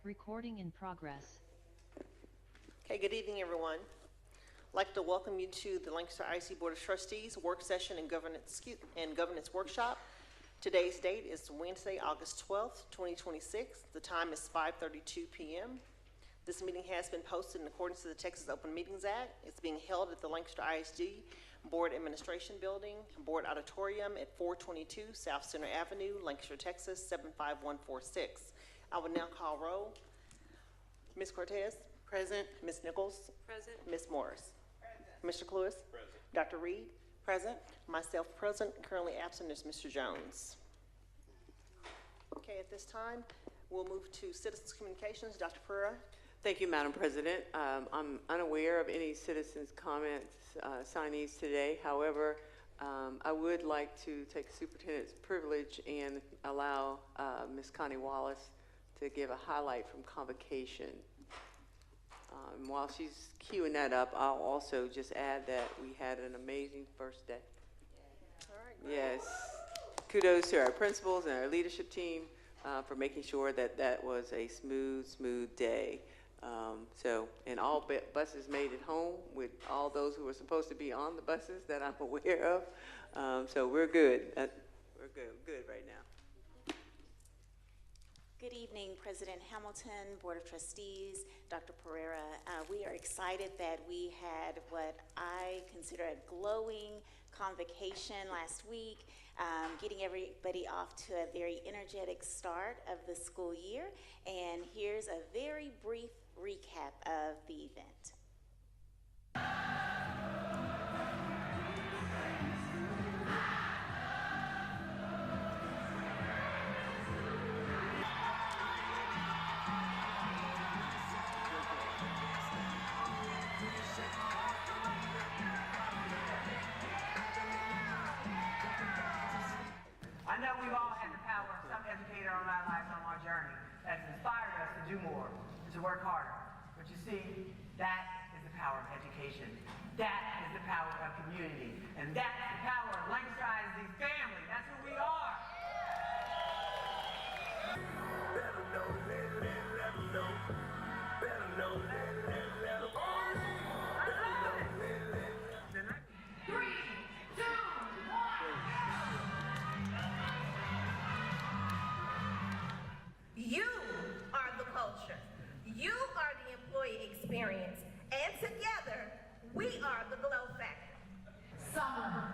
Recording in progress. Okay, good evening, everyone. I'd like to welcome you to the Lancaster IC Board of Trustees Work Session and Governance Workshop. Today's date is Wednesday, August 12th, 2026. The time is 5:32 p.m. This meeting has been posted in accordance to the Texas Open Meetings Act. It's being held at the Lancaster ISD Board Administration Building, Board Auditorium at 422 South Center Avenue, Lancaster, Texas, 75146. I will now call roll. Ms. Cortez? Present. Ms. Nichols? Present. Ms. Morris? Present. Mr. Cluis? Present. Dr. Reed? Present. Myself present. Currently absent is Mr. Jones. Okay, at this time, we'll move to Citizens Communications. Dr. Pereira? Thank you, Madam President. I'm unaware of any citizens' comments, signees today. However, I would like to take the superintendent's privilege and allow Ms. Connie Wallace to give a highlight from convocation. While she's queuing that up, I'll also just add that we had an amazing first day. All right. Yes. Kudos to our principals and our leadership team for making sure that that was a smooth day. And all buses made it home with all those who were supposed to be on the buses that I'm aware of. So we're good. We're good right now. Good evening, President Hamilton, Board of Trustees, Dr. Pereira. We are excited that we had what I consider a glowing convocation last week, getting everybody off to a very energetic start of the school year. And here's a very brief recap of the event. I know we've all had the power of some educator on our lives on our journey that's inspired us to do more, to work harder. But you see, that is the power of education. That is the power of community. And that's the power of Lancaster ISD's family. That's who we are. Better know, let them know. Better know, let them know. Better know, let them know. 3, 2, 1. You are the culture. You are the employee experience. And together, we are the glow factor. Summer.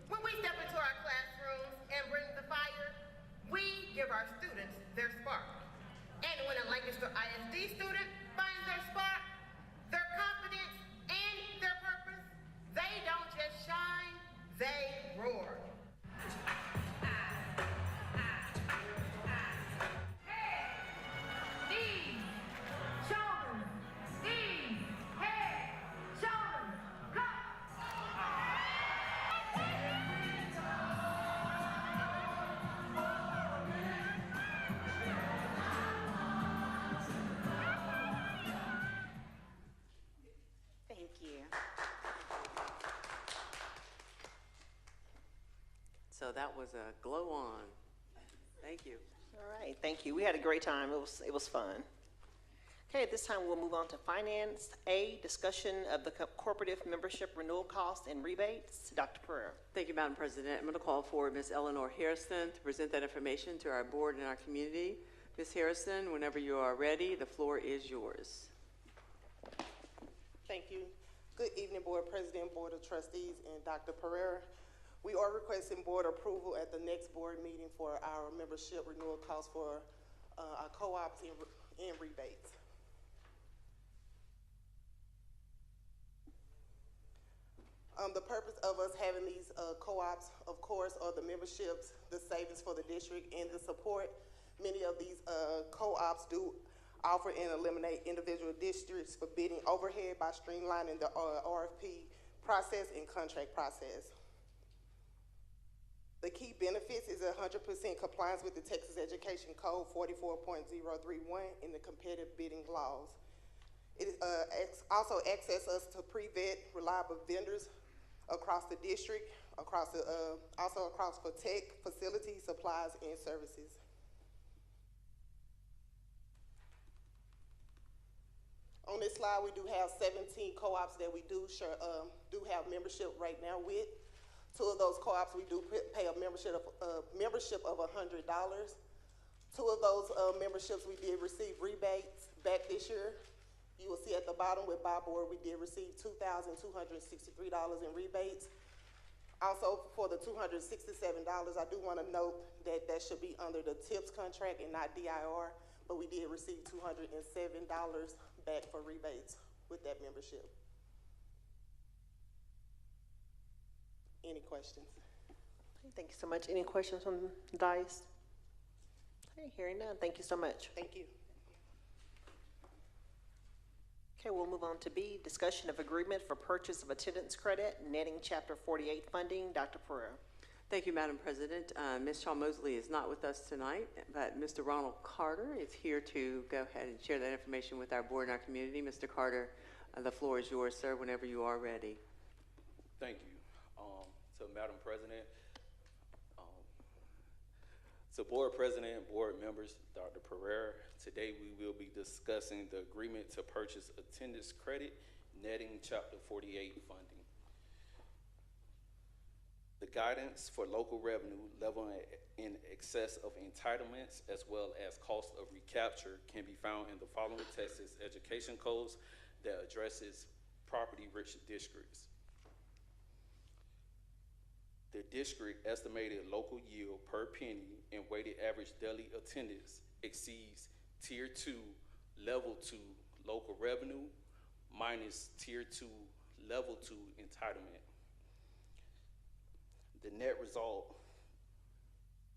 When we step into our classrooms and bring the fire, we give our students their spark. And when a Lancaster ISD student finds their spark, their confidence, and their purpose, they don't just shine, they roar. Thank you. So that was a glow on. Thank you. All right, thank you. We had a great time. It was fun. Okay, at this time we'll move on to Finance. A, discussion of the corporative membership renewal costs and rebates. Dr. Pereira. Thank you, Madam President. I'm going to call for Ms. Eleanor Harrison to present that information to our board and our community. Ms. Harrison, whenever you are ready, the floor is yours. Thank you. Good evening, Board President, Board of Trustees, and Dr. Pereira. We are requesting board approval at the next board meeting for our membership renewal costs for our co-ops and rebates. The purpose of us having these co-ops, of course, are the memberships, the savings for the district, and the support. Many of these co-ops do offer and eliminate individual districts for bidding overhead by streamlining the RFP process and contract process. The key benefits is 100% compliance with the Texas Education Code 44.031 and the competitive bidding laws. It also access us to pre-vet reliable vendors across the district, also across for tech, facilities, supplies, and services. On this slide, we do have 17 co-ops that we do have membership right now with. 2 of those co-ops we do pay a membership of $100. 2 of those memberships we did receive rebates back this year. You will see at the bottom with Bob Board, we did receive $2,263 in rebates. Also, for the $267, I do want to note that that should be under the TIPS contract and not DIR, but we did receive $207 back for rebates with that membership. Any questions? Thank you so much. Any questions from the dais? Okay, hearing none. Thank you so much. Thank you. Okay, we'll move on to B, discussion of agreement for purchase of attendance credit, netting Chapter 48 funding. Dr. Pereira. Thank you, Madam President. Ms. Shaw-Mosley is not with us tonight, but Mr. Ronald Carter is here to go ahead and share that information with our board and our community. Mr. Carter, the floor is yours, sir, whenever you are ready. Thank you. So, Madam President, so Board President and Board members, Dr. Pereira, today we will be discussing the agreement to purchase attendance credit, netting Chapter 48 funding. The guidance for local revenue level in excess of entitlements as well as cost of recapture can be found in the following Texas education codes that addresses property-rich districts. The district estimated local yield per penny and weighted average daily attendance exceeds Tier 2, Level 2 local revenue minus Tier 2, Level 2 entitlement. The net result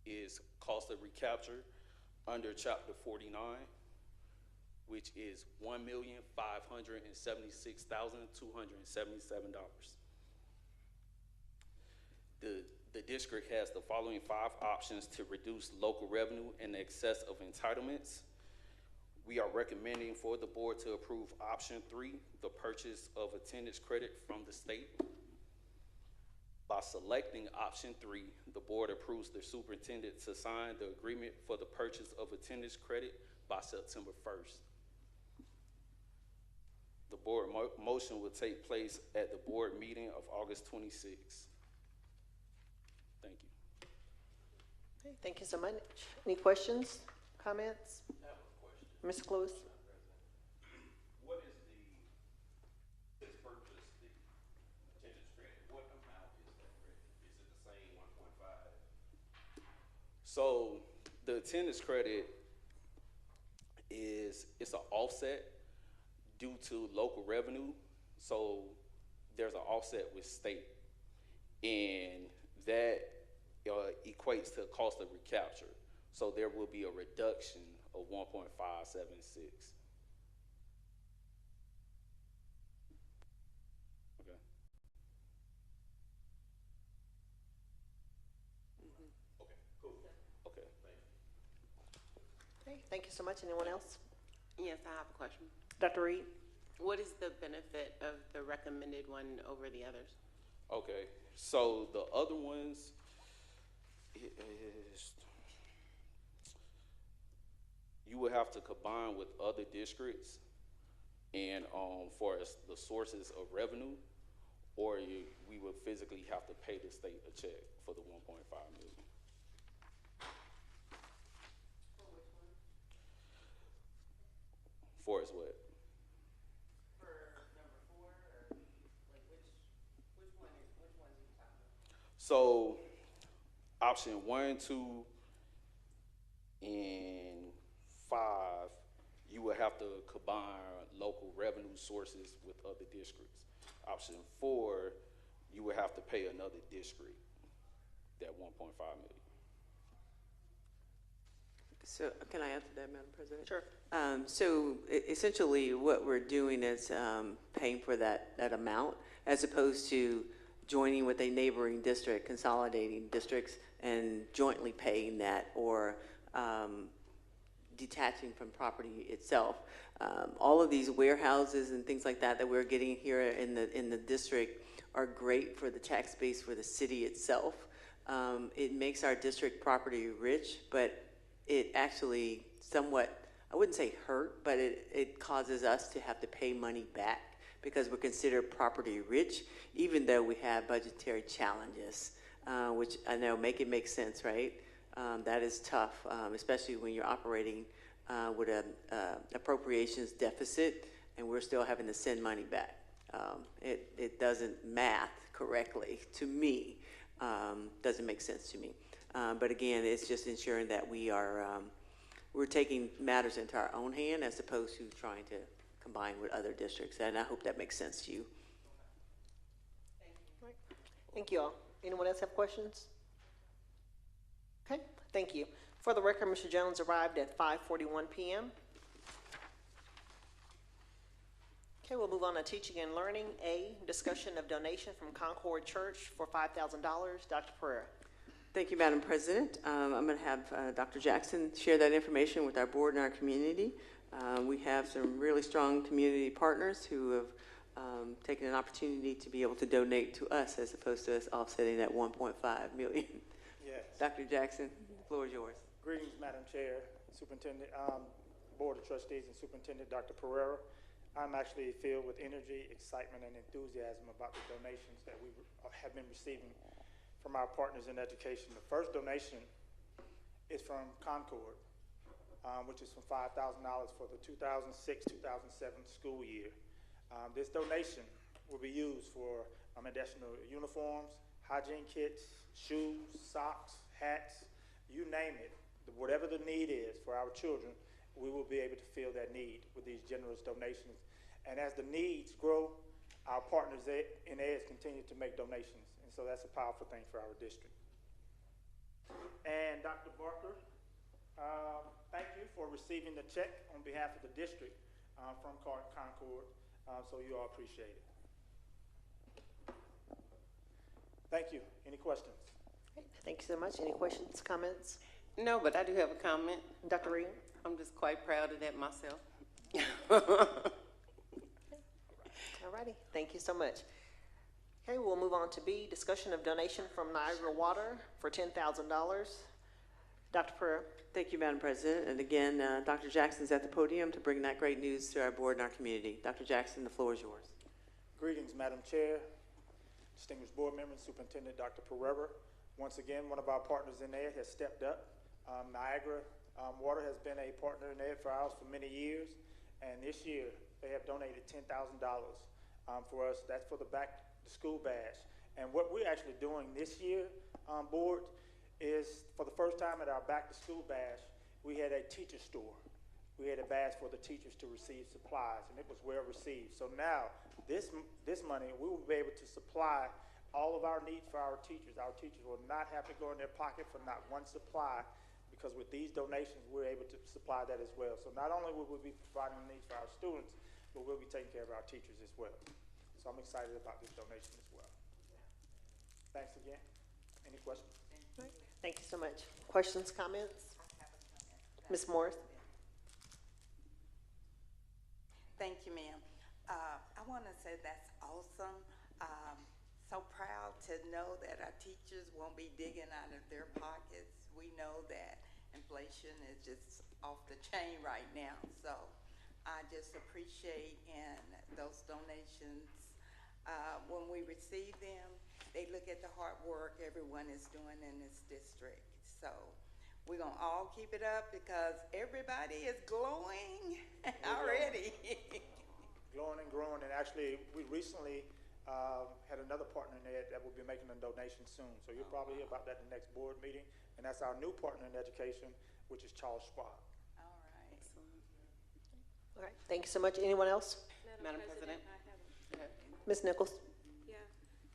is cost of recapture under Chapter 49, which is $1,576,277. The district has the following 5 options to reduce local revenue in excess of entitlements. We are recommending for the board to approve option 3, the purchase of attendance credit from the state. By selecting option 3, the board approves the superintendent to sign the agreement for the purchase of attendance credit by September 1st. The board motion will take place at the board meeting of August 26th. Thank you. Okay, thank you so much. Any questions, comments? I have a question. Mr. Close? What is this purchase, the attendance credit, what amount is that credit? Is it the same 1.5? So the attendance credit it's an offset due to local revenue. So there's an offset with state, and that equates to cost of recapture. So there will be a reduction of 1.576. Okay. Okay, cool. Okay, thank you. Okay, thank you so much. Anyone else? Yes, I have a question. Dr. Reed? What is the benefit of the recommended one over the others? Okay, so the other ones is you would have to combine with other districts and for the sources of revenue, or we would physically have to pay the state a check for the 1.5 million. For which one? For as what? For number 4, or like which ones are you talking about? So option 1, 2, and 5, you would have to combine local revenue sources with other districts. Option 4, you would have to pay another district that 1.5 million. So can I answer that, Madam President? Sure. So essentially what we're doing is paying for that amount as opposed to joining with a neighboring district, consolidating districts and jointly paying that, or detaching from property itself. All of these warehouses and things like that that we're getting here in the district are great for the tax base for the city itself. It makes our district property rich, but it actually somewhat, I wouldn't say hurt, but it causes us to have to pay money back because we're considered property rich, even though we have budgetary challenges, which I know make sense, right? That is tough, especially when you're operating with an appropriations deficit and we're still having to send money back. It doesn't math correctly to me, doesn't make sense to me. But again, it's just ensuring that we're taking matters into our own hand as opposed to trying to combine with other districts. And I hope that makes sense to you. Thank you all. Anyone else have questions? Okay, thank you. For the record, Mr. Jones arrived at 5:41 p.m. Okay, we'll move on to teaching and learning. A, discussion of donation from Concord Church for $5,000. Dr. Pereira. Thank you, Madam President. I'm going to have Dr. Jackson share that information with our board and our community. We have some really strong community partners who have taken an opportunity to be able to donate to us as opposed to us offsetting that $1.5 million. Yes. Dr. Jackson, the floor is yours. Greetings, Madam Chair, Superintendent, Board of Trustees, and Superintendent Dr. Pereira. I'm actually filled with energy, excitement, and enthusiasm about the donations that we have been receiving from our partners in education. The first donation is from Concord, which is from $5,000 for the 2006-2007 school year. This donation will be used for additional uniforms, hygiene kits, shoes, socks, hats, you name it. Whatever the need is for our children, we will be able to fill that need with these generous donations. And as the needs grow, our partners in EDS continue to make donations. And so that's a powerful thing for our district. And Dr. Barker, thank you for receiving the check on behalf of the district from Concord. So you all appreciate it. Thank you. Any questions? Thank you so much. Any questions, comments? No, but I do have a comment. Dr. Reed? I'm just quite proud of that myself. All righty. Thank you so much. Okay, we'll move on to B, discussion of donation from Niagara Water for $10,000. Dr. Pereira. Thank you, Madam President. And again, Dr. Jackson's at the podium to bring that great news to our board and our community. Dr. Jackson, the floor is yours. Greetings, Madam Chair, distinguished board members, Superintendent Dr. Pereira. Once again, one of our partners in ED has stepped up. Niagara Water has been a partner in ED for ours for many years, and this year they have donated $10,000 for us. That's for the back to school bash. And what we're actually doing this year, board, is for the first time at our back to school bash, we had a teacher store. We had a bash for the teachers to receive supplies, and it was well received. So now, this money, we will be able to supply all of our needs for our teachers. Our teachers will not have to go in their pocket for not one supply, because with these donations, we're able to supply that as well. So not only will we be providing the needs for our students, but we'll be taking care of our teachers as well. So I'm excited about this donation as well. Thanks again. Any questions? Thank you so much. Questions, comments? Ms. Morris? Thank you, ma'am. I want to say that's awesome. So proud to know that our teachers won't be digging out of their pockets. We know that inflation is just off the chain right now. So I just appreciate those donations. When we receive them, they look at the hard work everyone is doing in this district. So we're going to all keep it up because everybody is glowing already. Glowing and growing. And actually, we recently had another partner in there that will be making a donation soon. So you'll probably hear about that in the next board meeting. And that's our new partner in education, which is Charles Schwab. All right. All right. Thank you so much. Anyone else? Madam President. Ms. Nichols? Yeah.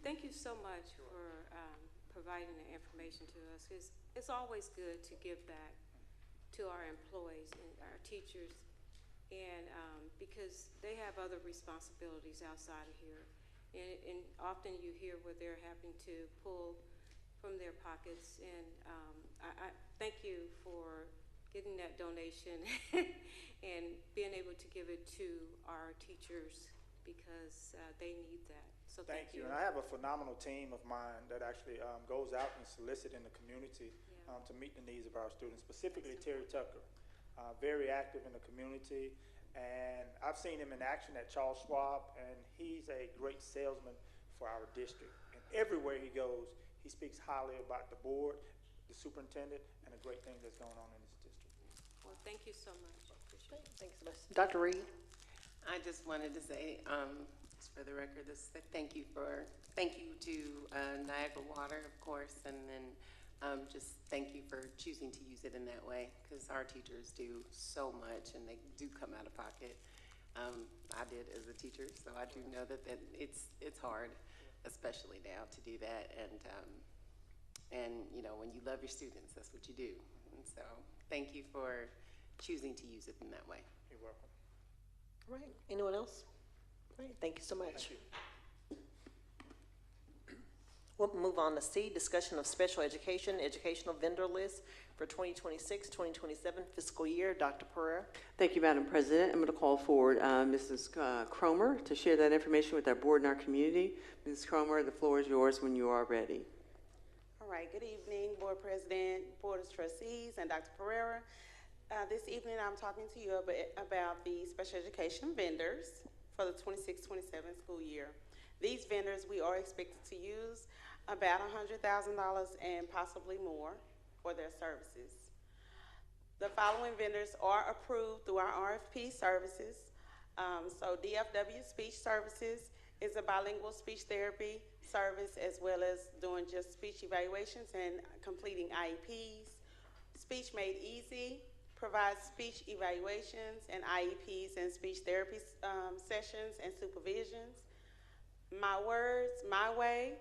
Thank you so much for providing the information to us. It's always good to give back to our employees and our teachers, and because they have other responsibilities outside of here. And often you hear where they're having to pull from their pockets. And I thank you for getting that donation and being able to give it to our teachers because they need that. So Thank you. And I have a phenomenal team of mine that actually goes out and solicit in the community to meet the needs of our students, specifically Terry Tucker, very active in the community. And I've seen him in action at Charles Schwab, and he's a great salesman for our district. And everywhere he goes, he speaks highly about the board, the superintendent, and the great things that's going on in this district. Well, thank you so much. Appreciate it. Thanks so much. Dr. Reed? I just wanted to say, just for the record, thank you to Niagara Water, of course, and then just thank you for choosing to use it in that way, because our teachers do so much and they do come out of pocket. I did as a teacher, so I do know that it's hard, especially now, to do that. And you know, when you love your students, that's what you do. And so thank you for choosing to use it in that way. You're welcome. All right, anyone else? All right, thank you so much. Thank you. We'll move on to C, discussion of special educational vendor list for 2026-2027 fiscal year. Dr. Pereira. Thank you, Madam President. I'm going to call forward Mrs. Cromer to share that information with our board and our community. Mrs. Cromer, the floor is yours when you are ready. All right, good evening, Board President, Board of Trustees, and Dr. Pereira. This evening I'm talking to you about the special education vendors for the 26-27 school year. These vendors, we are expected to use about $100,000 and possibly more for their services. The following vendors are approved through our RFP services. So DFW Speech Services is a bilingual speech therapy service, as well as doing just speech evaluations and completing IEPs. Speech Made Easy provides speech evaluations and IEPs and speech therapy sessions and supervisions. My Words, My Way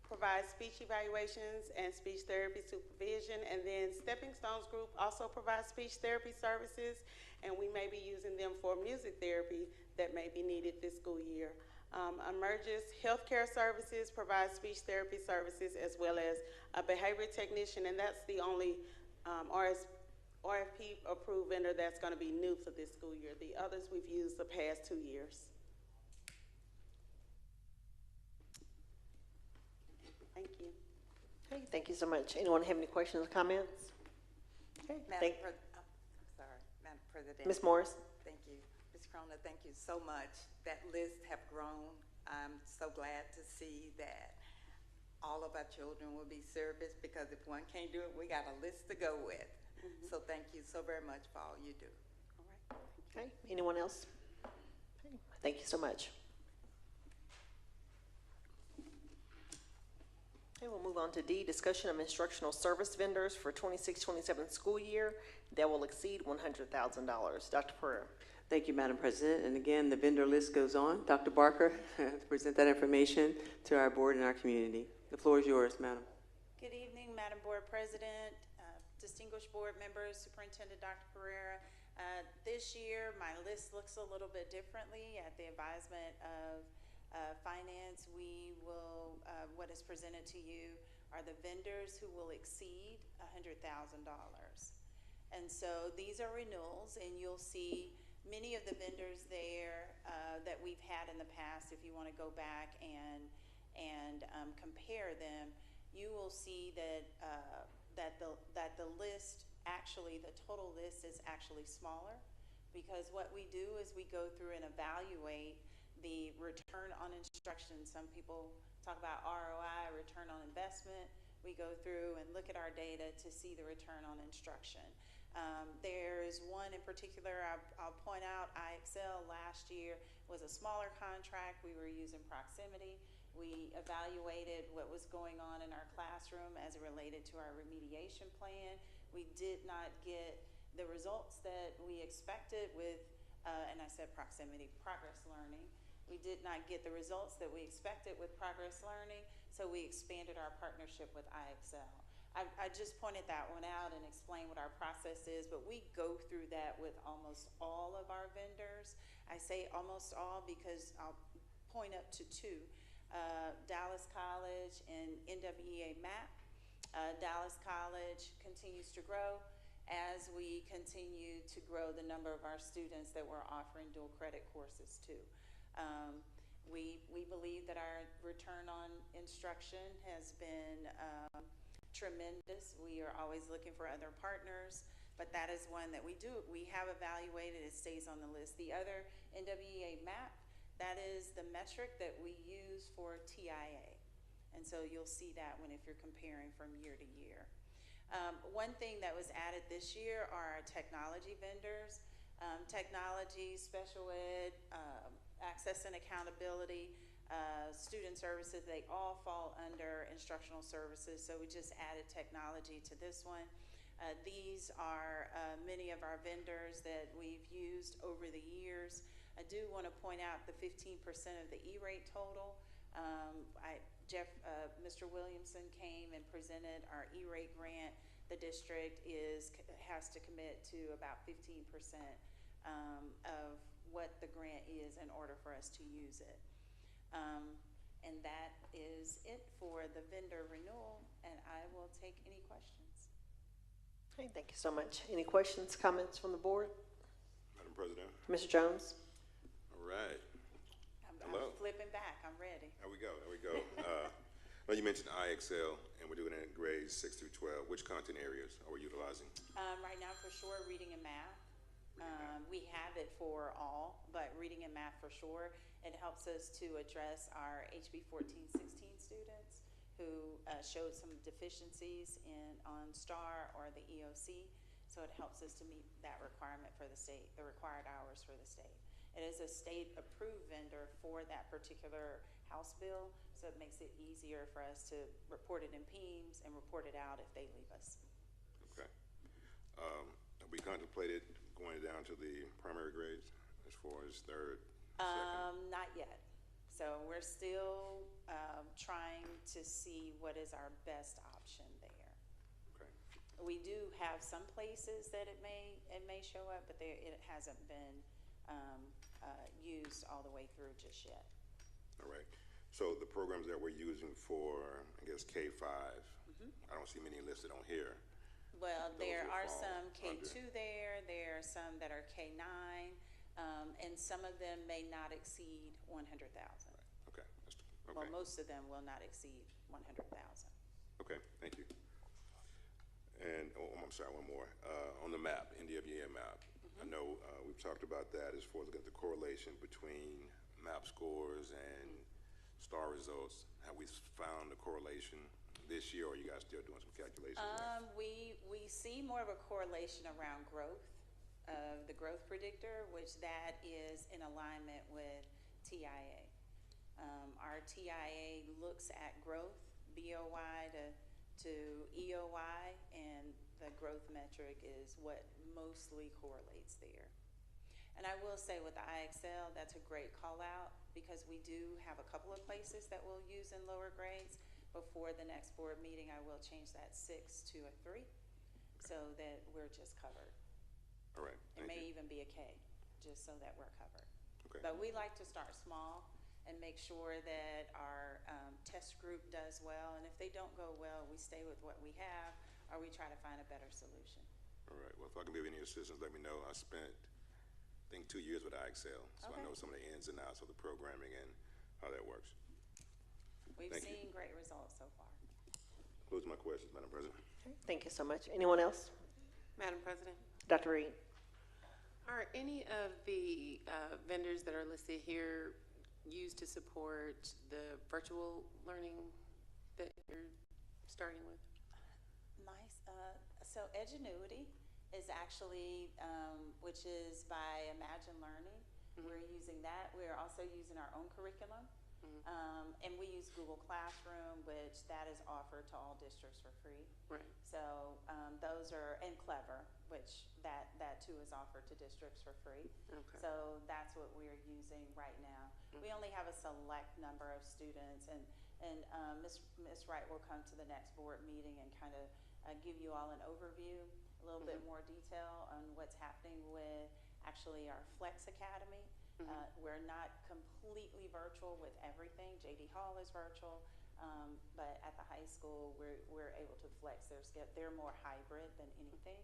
provides speech evaluations and speech therapy supervision. And then Stepping Stones Group also provides speech therapy services, and we may be using them for music therapy that may be needed this school year. Emergis Healthcare Services provides speech therapy services, as well as a behavior technician, and that's the only RFP approved vendor that's going to be new for this school year. The others we've used the past 2 years. Thank you. Okay, thank you so much. Anyone have any questions or comments? Okay, Madam President. Ms. Morris. Thank you. Ms. Cromer, thank you so much. That list have grown. I'm so glad to see that all of our children will be serviced, because if one can't do it, we got a list to go with. So thank you so very much for all you do. All right. Okay, anyone else? Okay, thank you so much. Okay, we'll move on to D, discussion of instructional service vendors for 26-27 school year that will exceed $100,000. Dr. Pereira. Thank you, Madam President. And again, the vendor list goes on. Dr. Barker, to present that information to our board and our community. The floor is yours, Madam. Good evening, Madam Board President, distinguished board members, Superintendent Dr. Pereira. This year, my list looks a little bit differently. At the advisement of Finance, we will, what is presented to you are the vendors who will exceed $100,000. And so these are renewals, and you'll see many of the vendors there that we've had in the past. If you want to go back and compare them, you will see that that the list, actually the total list is actually smaller, because what we do is we go through and evaluate the return on instruction. Some people talk about ROI, return on investment. We go through and look at our data to see the return on instruction. There's one in particular I'll point out. IXL last year was a smaller contract. We were using proximity. We evaluated what was going on in our classroom as it related to our remediation plan. We did not get the results that we expected with, and I said proximity, progress learning. We did not get the results that we expected with progress learning, so we expanded our partnership with IXL. I just pointed that one out and explained what our process is, but we go through that with almost all of our vendors. I say almost all because I'll point up to two. Dallas College and NWEA MAP. Dallas College continues to grow as we continue to grow the number of our students that we're offering dual credit courses to. We believe that our return on instruction has been tremendous. We are always looking for other partners, but that is one that we have evaluated. It stays on the list. The other NWEA MAP, that is the metric that we use for TIA. And so you'll see that if you're comparing from year to year. One thing that was added this year are our technology vendors. Technology, special ed, access and accountability, student services, they all fall under instructional services. So we just added technology to this one. These are many of our vendors that we've used over the years. I do want to point out the 15% of the E-rate total. Mr. Williamson came and presented our E-rate grant. The district has to commit to about 15% of what the grant is in order for us to use it. And that is it for the vendor renewal, and I will take any questions. Okay, thank you so much. Any questions, comments from the board? Madam President. Mr. Jones? All right. I'm flipping back. I'm ready. There we go. Now you mentioned IXL, and we're doing it in grades 6 through 12. Which content areas are we utilizing? Right now, for sure, reading and math. We have it for all, but reading and math for sure. It helps us to address our HB 1416 students who showed some deficiencies on STAR or the EOC. So it helps us to meet that requirement for the state, the required hours for the state. It is a state-approved vendor for that particular House bill, so it makes it easier for us to report it in PEEMS and report it out if they leave us. Okay. Have we contemplated going down to the primary grades as far as third, second? Not yet. So we're still trying to see what is our best option there. Okay. We do have some places that it may show up, but it hasn't been used all the way through just yet. All right. So the programs that we're using for, I guess, K-5, I don't see many listed on here. Well, there are some under. K2 there. There are some that are K9, and some of them may not exceed 100,000. Right. Okay. Okay. Well, most of them will not exceed 100,000. Okay. Thank you. And I'm sorry, one more. On the map, NWEA map, I know we've talked about that as far as looking at the correlation between map scores and STAR results. Have we found a correlation this year, or are you guys still doing some calculations? We see more of a correlation around growth, the growth predictor, which that is in alignment with TIA. Our TIA looks at growth, BOY to EOY, and the growth metric is what mostly correlates there. And I will say with the IXL, that's a great call out because we do have a couple of places that we'll use in lower grades. Before the next board meeting, I will change that 6 to a 3 so that we're just covered. All right. It may even be a K, just so that we're covered. Okay. But we like to start small and make sure that our test group does well. And if they don't go well, we stay with what we have or we try to find a better solution. All right. Well, if I can be of any assistance, let me know. I spent, I think, 2 years with IXL, so I know some of the ins and outs of the programming and how that works. We've seen great results so far. Close my questions, Madam President. Okay, thank you so much. Anyone else? Madam President, Dr. Reed? are any of the vendors that are listed here used to support the virtual learning that you're starting with? Nice. So Edgenuity is actually, which is by Imagine Learning. We're using that. We're also using our own curriculum. And we use Google Classroom, which that is offered to all districts for free. Right. So those are, and Clever, which that too is offered to districts for free. Okay. So that's what we're using right now. We only have a select number of students, and Ms. Wright will come to the next board meeting and kind of give you all an overview, a little bit more detail on what's happening with actually our Flex Academy. We're not completely virtual with everything. JD Hall is virtual, but at the high school, we're able to flex their schedule. They're more hybrid than anything.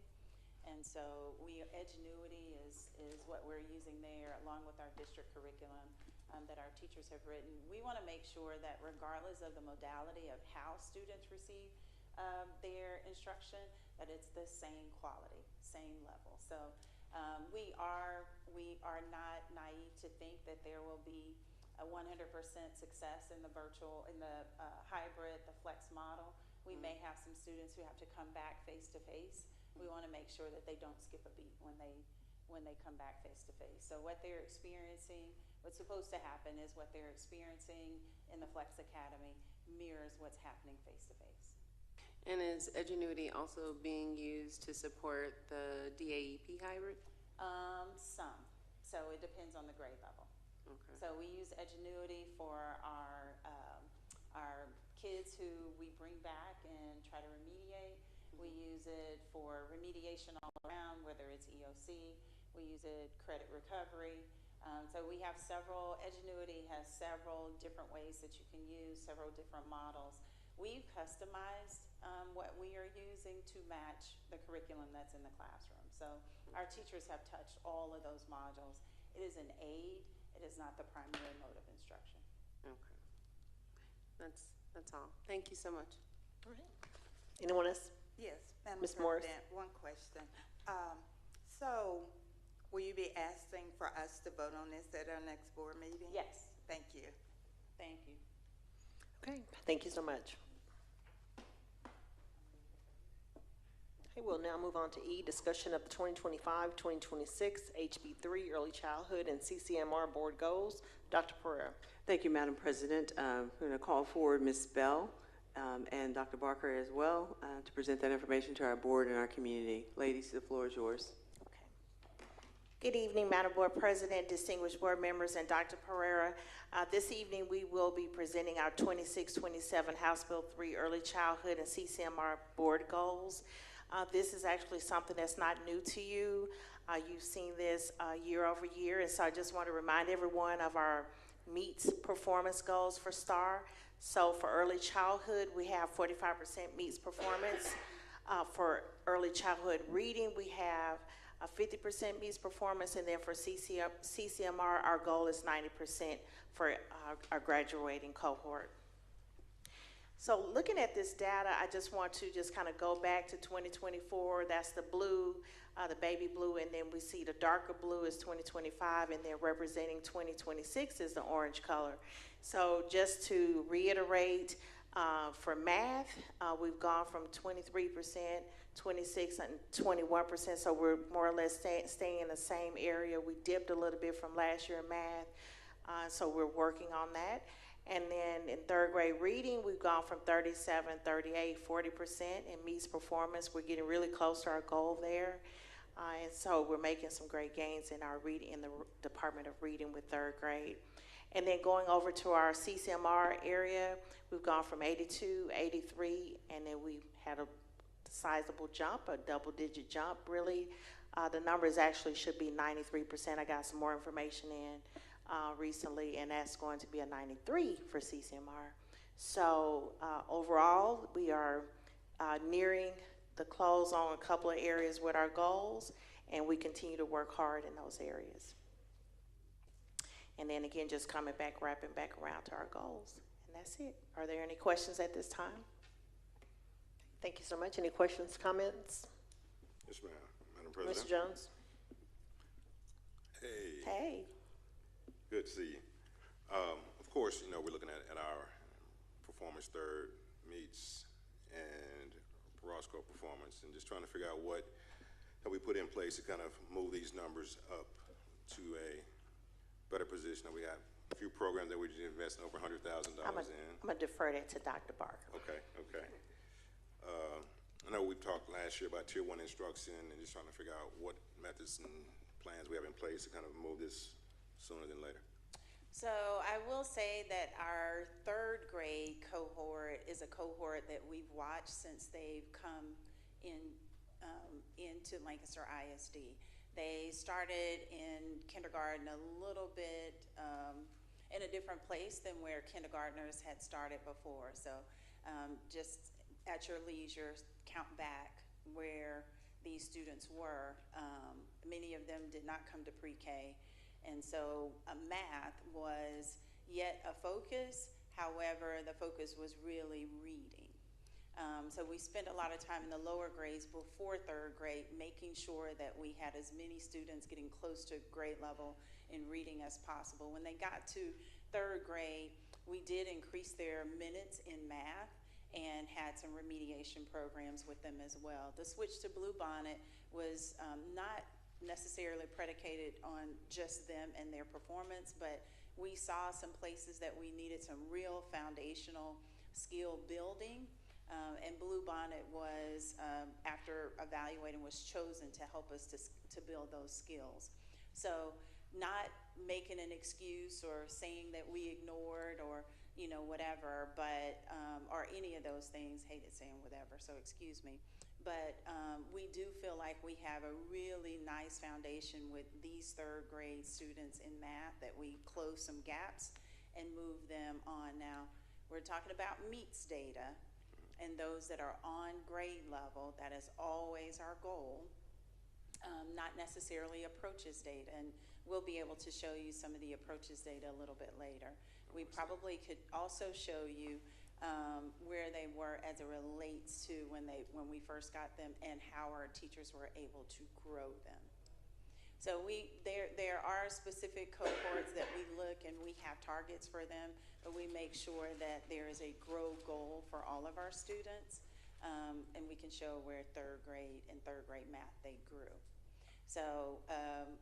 And so Edgenuity is what we're using there, along with our district curriculum. that our teachers have written. We want to make sure that regardless of the modality of how students receive their instruction, that it's the same quality, same level. So we are not naive to think that there will be a 100% success in the virtual, in the hybrid, the flex model. We may have some students who have to come back face to face. We want to make sure that they don't skip a beat when they come back face to face. So what they're experiencing, what's supposed to happen is what they're experiencing in the Flex Academy mirrors what's happening face to face. And is Edgenuity also being used to support the DAEP hybrid? Some. So it depends on the grade level. Okay. So we use Edgenuity for our kids who we bring back and try to remediate. We use it for remediation all around, whether it's EOC. We use it credit recovery. So we have several, Edgenuity has several different ways that you can use, several different models. We've customized what we are using to match the curriculum that's in the classroom. So our teachers have touched all of those modules. It is an aid. It is not the primary mode of instruction. Okay. That's all. Thank you so much. All right. Anyone else? Yes, Madam Ms. Morris? President, one question. So will you be asking for us to vote on this at our next board meeting? Yes. Thank you. Thank you. Okay, thank you so much. Okay, we'll now move on to E, discussion of the 2025-2026 HB3 Early Childhood and CCMR Board Goals. Dr. Pereira. Thank you, Madam President. I'm going to call forward Ms. Bell and Dr. Barker as well to present that information to our board and our community. Ladies, the floor is yours. Good evening, Madam Board President, distinguished board members, and Dr. Pereira. This evening, we will be presenting our 26-27 House Bill 3 Early Childhood and CCMR Board Goals. This is actually something that's not new to you. You've seen this year over year, and so I just want to remind everyone of our meets performance goals for STAR. So for early childhood, we have 45% meets performance. For early childhood reading, we have 50% meets performance, and then for CCMR, our goal is 90% for our graduating cohort. So looking at this data, I just want to just kind of go back to 2024. That's the blue, the baby blue, and then we see the darker blue is 2025, and then representing 2026 is the orange color. So just to reiterate, for math, we've gone from 23%, 26% and 21%, so we're more or less staying in the same area. We dipped a little bit from last year in math, so we're working on that. And then in third grade reading, we've gone from 37, 38, 40% in meets performance. We're getting really close to our goal there. And so we're making some great gains in our reading, in the Department of Reading with third grade. And then going over to our CCMR area, we've gone from 82, 83, and then we had a sizable jump, a double-digit jump, really. The numbers actually should be 93%. I got some more information in recently, and that's going to be a 93 for CCMR. So overall, we are nearing the close on a couple of areas with our goals, and we continue to work hard in those areas. And then again, just coming back, wrapping back around to our goals. And that's it. Are there any questions at this time? Thank you so much. Any questions, comments? Yes, ma'am. Madam President. Mr. Jones? Hey. Hey. Good to see you. Of course, you know, we're looking at our performance third meets and Roscoe performance, and just trying to figure out what have we put in place to kind of move these numbers up to a better position. We have a few programs that we're investing over $100,000 in. I'm going to defer that to Dr. Barker. Okay. I know we talked last year about Tier 1 instruction and just trying to figure out what methods and plans we have in place to kind of move this sooner than later. So I will say that our third grade cohort is a cohort that we've watched since they've come in into Lancaster ISD. They started in kindergarten a little bit in a different place than where kindergartners had started before. So just at your leisure, count back where these students were. Many of them did not come to pre-K. And so math was yet a focus. However, the focus was really reading. So we spent a lot of time in the lower grades before third grade, making sure that we had as many students getting close to grade level in reading as possible. When they got to third grade, we did increase their minutes in math and had some remediation programs with them as well. The switch to Bluebonnet was not necessarily predicated on just them and their performance, but we saw some places that we needed some real foundational skill building. And Bluebonnet was, after evaluating, was chosen to help us to build those skills. So not making an excuse or saying that we ignored or, you know, whatever, but, or any of those things, hated saying whatever, so excuse me. But we do feel like we have a really nice foundation with these third grade students in math that we close some gaps and move them on. Now, we're talking about meets data. And those that are on grade level, that is always our goal, not necessarily approaches data. And we'll be able to show you some of the approaches data a little bit later. We probably could also show you where they were as it relates to when we first got them and how our teachers were able to grow them. So there are specific cohorts that we look and we have targets for them, but we make sure that there is a grow goal for all of our students, and we can show where third grade math they grew. So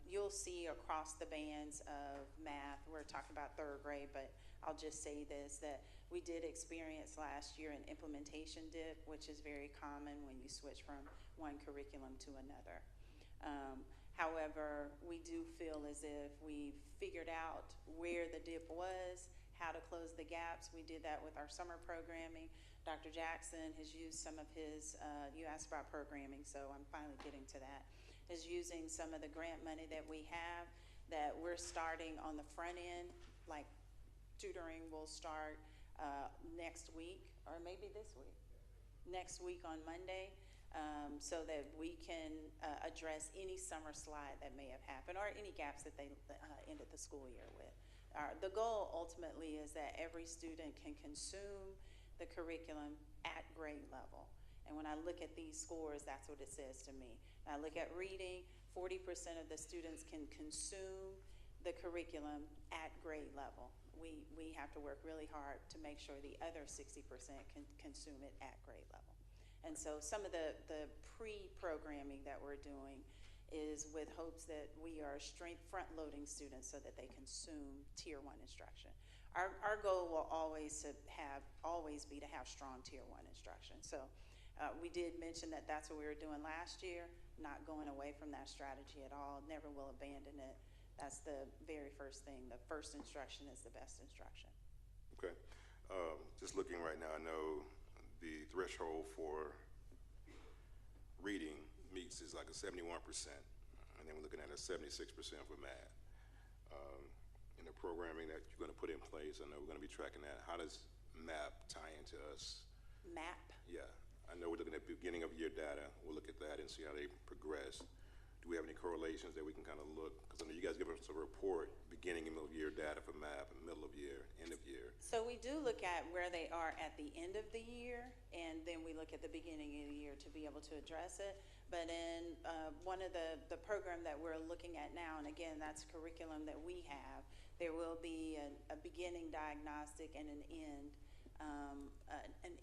you'll see across the bands of math, we're talking about third grade, but I'll just say this, that we did experience last year an implementation dip, which is very common when you switch from one curriculum to another. However, we do feel as if we've figured out where the dip was, how to close the gaps. We did that with our summer programming. Dr. Jackson has used some of his, you asked about programming, so I'm finally getting to that, is using some of the grant money that we have that we're starting on the front end, like tutoring will start next week, or maybe this week. Next week on Monday. So that we can address any summer slide that may have happened or any gaps that they ended the school year with. The goal ultimately is that every student can consume the curriculum at grade level. And when I look at these scores, that's what it says to me. When I look at reading, 40% of the students can consume the curriculum at grade level. We have to work really hard to make sure the other 60% can consume it at grade level. And so some of the pre-programming that we're doing is with hopes that we are front-loading students so that they consume Tier 1 instruction. Our goal will always be to have strong Tier 1 instruction. So we did mention that that's what we were doing last year, not going away from that strategy at all, never will abandon it. That's the very first thing. The first instruction is the best instruction. Okay. Just looking right now, I know the threshold for reading meets is like a 71%, and then we're looking at a 76% for math. In the programming that you're going to put in place, I know we're going to be tracking that. How does MAP tie into us? MAP? Yeah. I know we're looking at beginning of year data. We'll look at that and see how they progress. Do we have any correlations that we can kind of look? Because I know you guys give us a report, beginning and middle of year data for MAP, and middle of year, end of year. So we do look at where they are at the end of the year, and then we look at the beginning of the year to be able to address it. But in one of the program that we're looking at now, and again, that's curriculum that we have, there will be a beginning diagnostic and an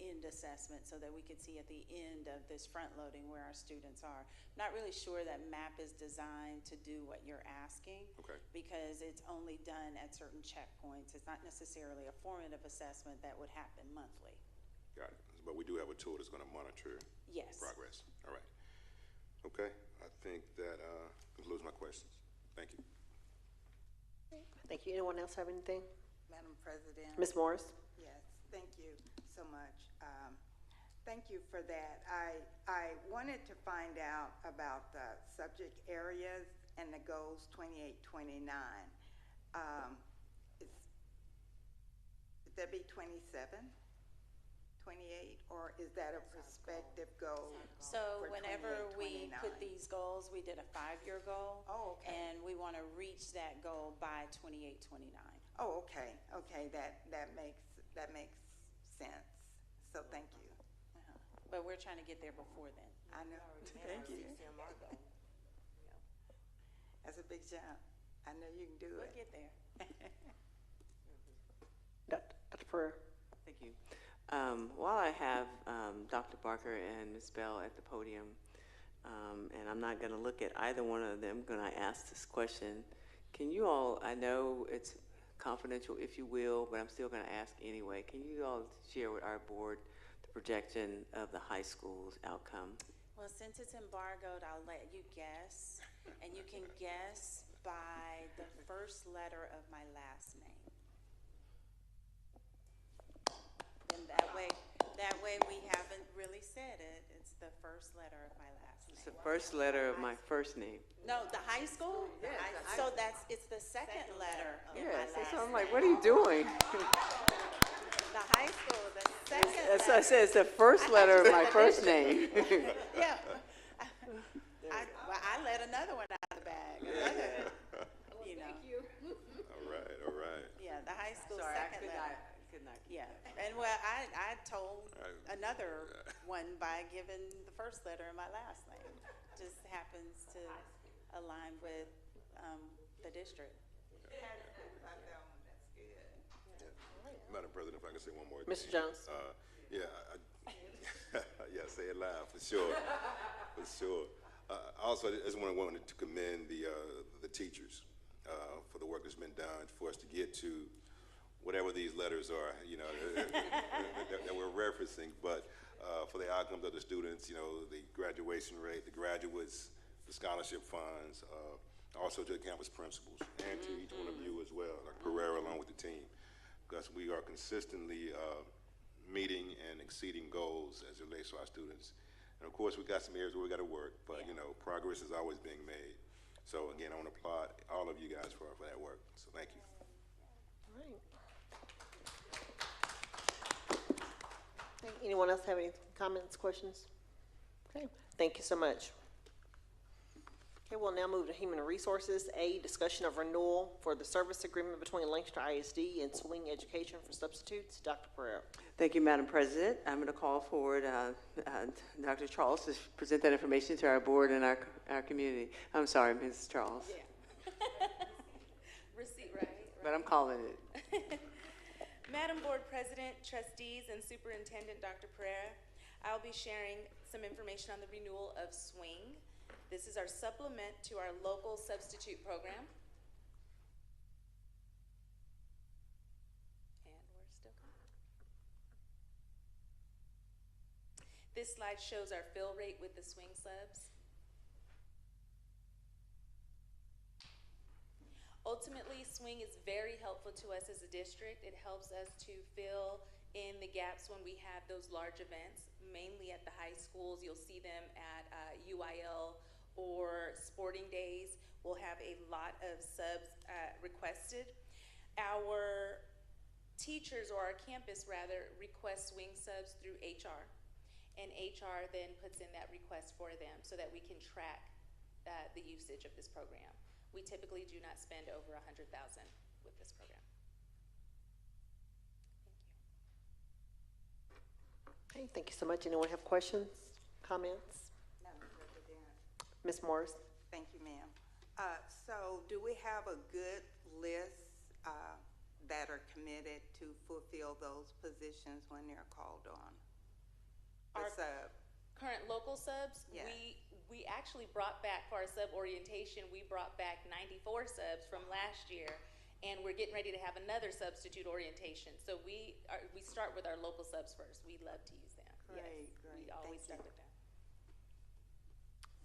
end assessment so that we could see at the end of this front loading where our students are. I'm not really sure that MAP is designed to do what you're asking, okay, because it's only done at certain checkpoints. It's not necessarily a formative assessment that would happen monthly. Got it. But we do have a tool that's going to monitor Yes. progress. All right. Okay. I think that concludes my questions. Thank you. Thank you. Anyone else have anything? Madam President. Ms. Morris? Yes, thank you so much. Thank you for that. I wanted to find out about the subject areas and the goals 28-29. Would that be 27, 28, or is that a prospective goal? So for whenever 28, we put 29? these goals, we did a 5-year goal. Oh, okay. And we want to reach that goal by 28, 29. Oh, okay, okay, that makes sense. So thank you. But we're trying to get there before then. I know. Thank you. That's a big jump. I know you can do We'll it. get there. Dr. Pereira. Thank you. While I have Dr. Barker and Ms. Bell at the podium, and I'm not going to look at either one of them, going to ask this question. Can you all, I know it's confidential if you will, but I'm still going to ask anyway. Can you all share with our board the projection of the high school's outcome? Well, since it's embargoed, I'll let you guess. And you can guess by the first letter of my last name. And that way we haven't really said it. It's the first letter of my last name. It's the first letter of my first name. No, the high school? Yes, So it's the second letter of my Yes, last so I'm name. like, what are you doing? The high school, the second That's what I letter. said, it's the first letter of my first name. Yeah. I let another one out of the bag. You know. All right. Yeah, the high school Sorry, I second could letter. not. Yeah, and well, I told another one by giving the first letter of my last name. Just happens to align with the district. Madam President, if I can say one more thing. Mr. Jones. Yeah, yeah, say it loud, for sure, for sure. Also, I just wanted to commend the teachers for the work that's been done for us to get to whatever these letters are, you know, that we're referencing, but for the outcomes of the students, you know, the graduation rate, the graduates, the scholarship funds, also to the campus principals, and to each one of you as well, like Pereira along with the team, because we are consistently meeting and exceeding goals as it relates to our students. And of course, we got some areas where we got to work, but you know, progress is always being made. So again, I want to applaud all of you guys for that work. So thank you. All right. Okay, anyone else have any comments, questions? Okay, thank you so much. Okay, we'll now move to Human Resources. A, discussion of renewal for the service agreement between Lancaster ISD and Swing Education for substitutes. Dr. Pereira. Thank you, Madam President. I'm going to call forward Dr. Charles to present that information to our board and our community. I'm sorry, Mrs. Charles. Yeah. Receipt, right? But I'm calling it. Madam Board President, Trustees, and Superintendent Dr. Pereira, I'll be sharing some information on the renewal of Swing. This is our supplement to our local substitute program. And we're still going. This slide shows our fill rate with the Swing subs. Ultimately, Swing is very helpful to us as a district. It helps us to fill in the gaps when we have those large events, mainly at the high schools. You'll see them at UIL or sporting days. We'll have a lot of subs requested. Our teachers, or our campus rather, request Swing subs through HR. And HR then puts in that request for them so that we can track the usage of this program. We typically do not spend over $100,000 with this program. Okay, thank you so much. Anyone have questions, comments? No, President. Ms. Morris. Thank you, ma'am. So do we have a good list that are committed to fulfill those positions when they're called on? Our current local subs, Yeah. we actually brought back for our sub orientation, we brought back 94 subs from last year, and we're getting ready to have another substitute orientation. So we start with our local subs first. We love to use them. Great, Yes, great. we always Thank start you. with them.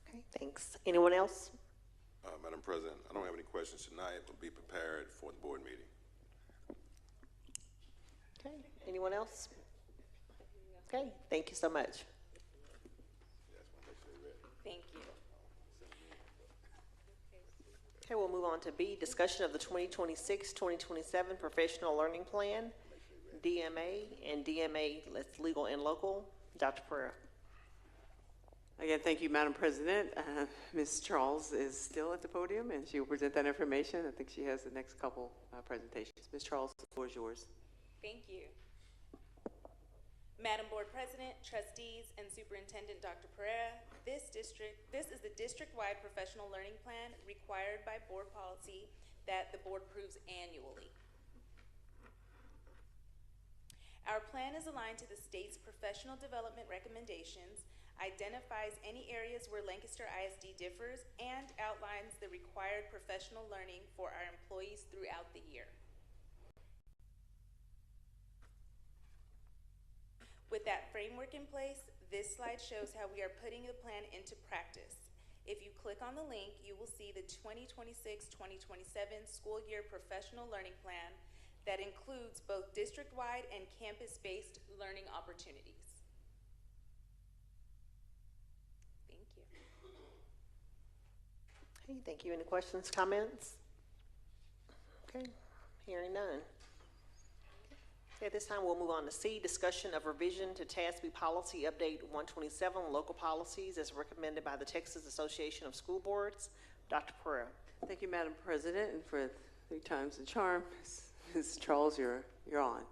Okay, thanks. Anyone else? Madam President, I don't have any questions tonight, but be prepared for the board meeting. Okay, anyone else? Okay, thank you so much. Thank you. Okay, we'll move on to B, discussion of the 2026-2027 Professional Learning Plan, DMA, and DMA, that's legal and local. Dr. Pereira. Again, thank you, Madam President. Ms. Charles is still at the podium, and she will present that information. I think she has the next couple presentations. Ms. Charles, the floor is yours. Thank you. Madam Board President, trustees, and Superintendent Dr. Pereira, this is the district-wide professional learning plan required by board policy that the board approves annually. Our plan is aligned to the state's professional development recommendations, identifies any areas where Lancaster ISD differs, and outlines the required professional learning for our employees throughout the year. With that framework in place, this slide shows how we are putting the plan into practice. If you click on the link, you will see the 2026-2027 school year professional learning plan that includes both district-wide and campus-based learning opportunities. Thank you. Okay, thank you. Any questions, comments? Okay, hearing none. Okay, at this time, we'll move on to C, discussion of revision to TASB Policy Update 127, local policies as recommended by the Texas Association of School Boards. Dr. Pereira. Thank you, Madam President, and for 3 times the charm, Ms. Charles, you're on.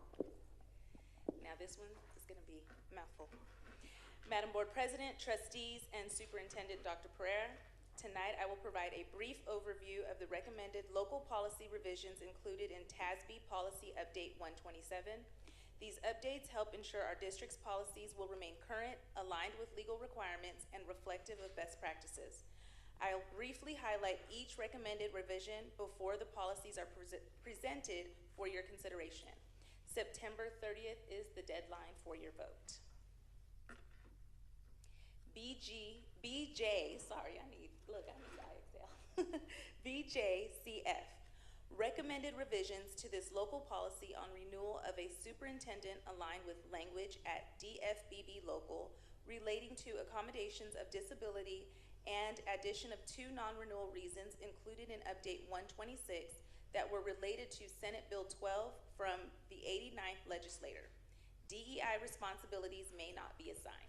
Now this one is going to be a mouthful. Madam Board President, trustees, and Superintendent Dr. Pereira, tonight I will provide a brief overview of the recommended local policy revisions included in TASB Policy Update 127. These updates help ensure our district's policies will remain current, aligned with legal requirements, and reflective of best practices. I'll briefly highlight each recommended revision before the policies are presented for your consideration. September 30th is the deadline for your vote. BJCF, recommended revisions to this local policy on renewal of a superintendent aligned with language at DFBB local relating to accommodations of disability and addition of 2 non-renewal reasons included in Update 126 that were related to Senate Bill 12 from the 89th legislature. DEI responsibilities may not be assigned.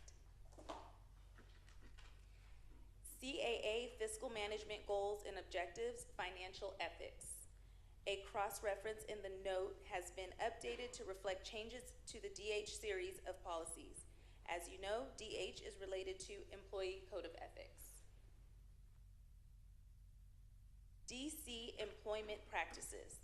CAA Fiscal Management Goals and Objectives, Financial Ethics. A cross-reference in the note has been updated to reflect changes to the DH series of policies. As you know, DH is related to Employee Code of Ethics. DC Employment Practices.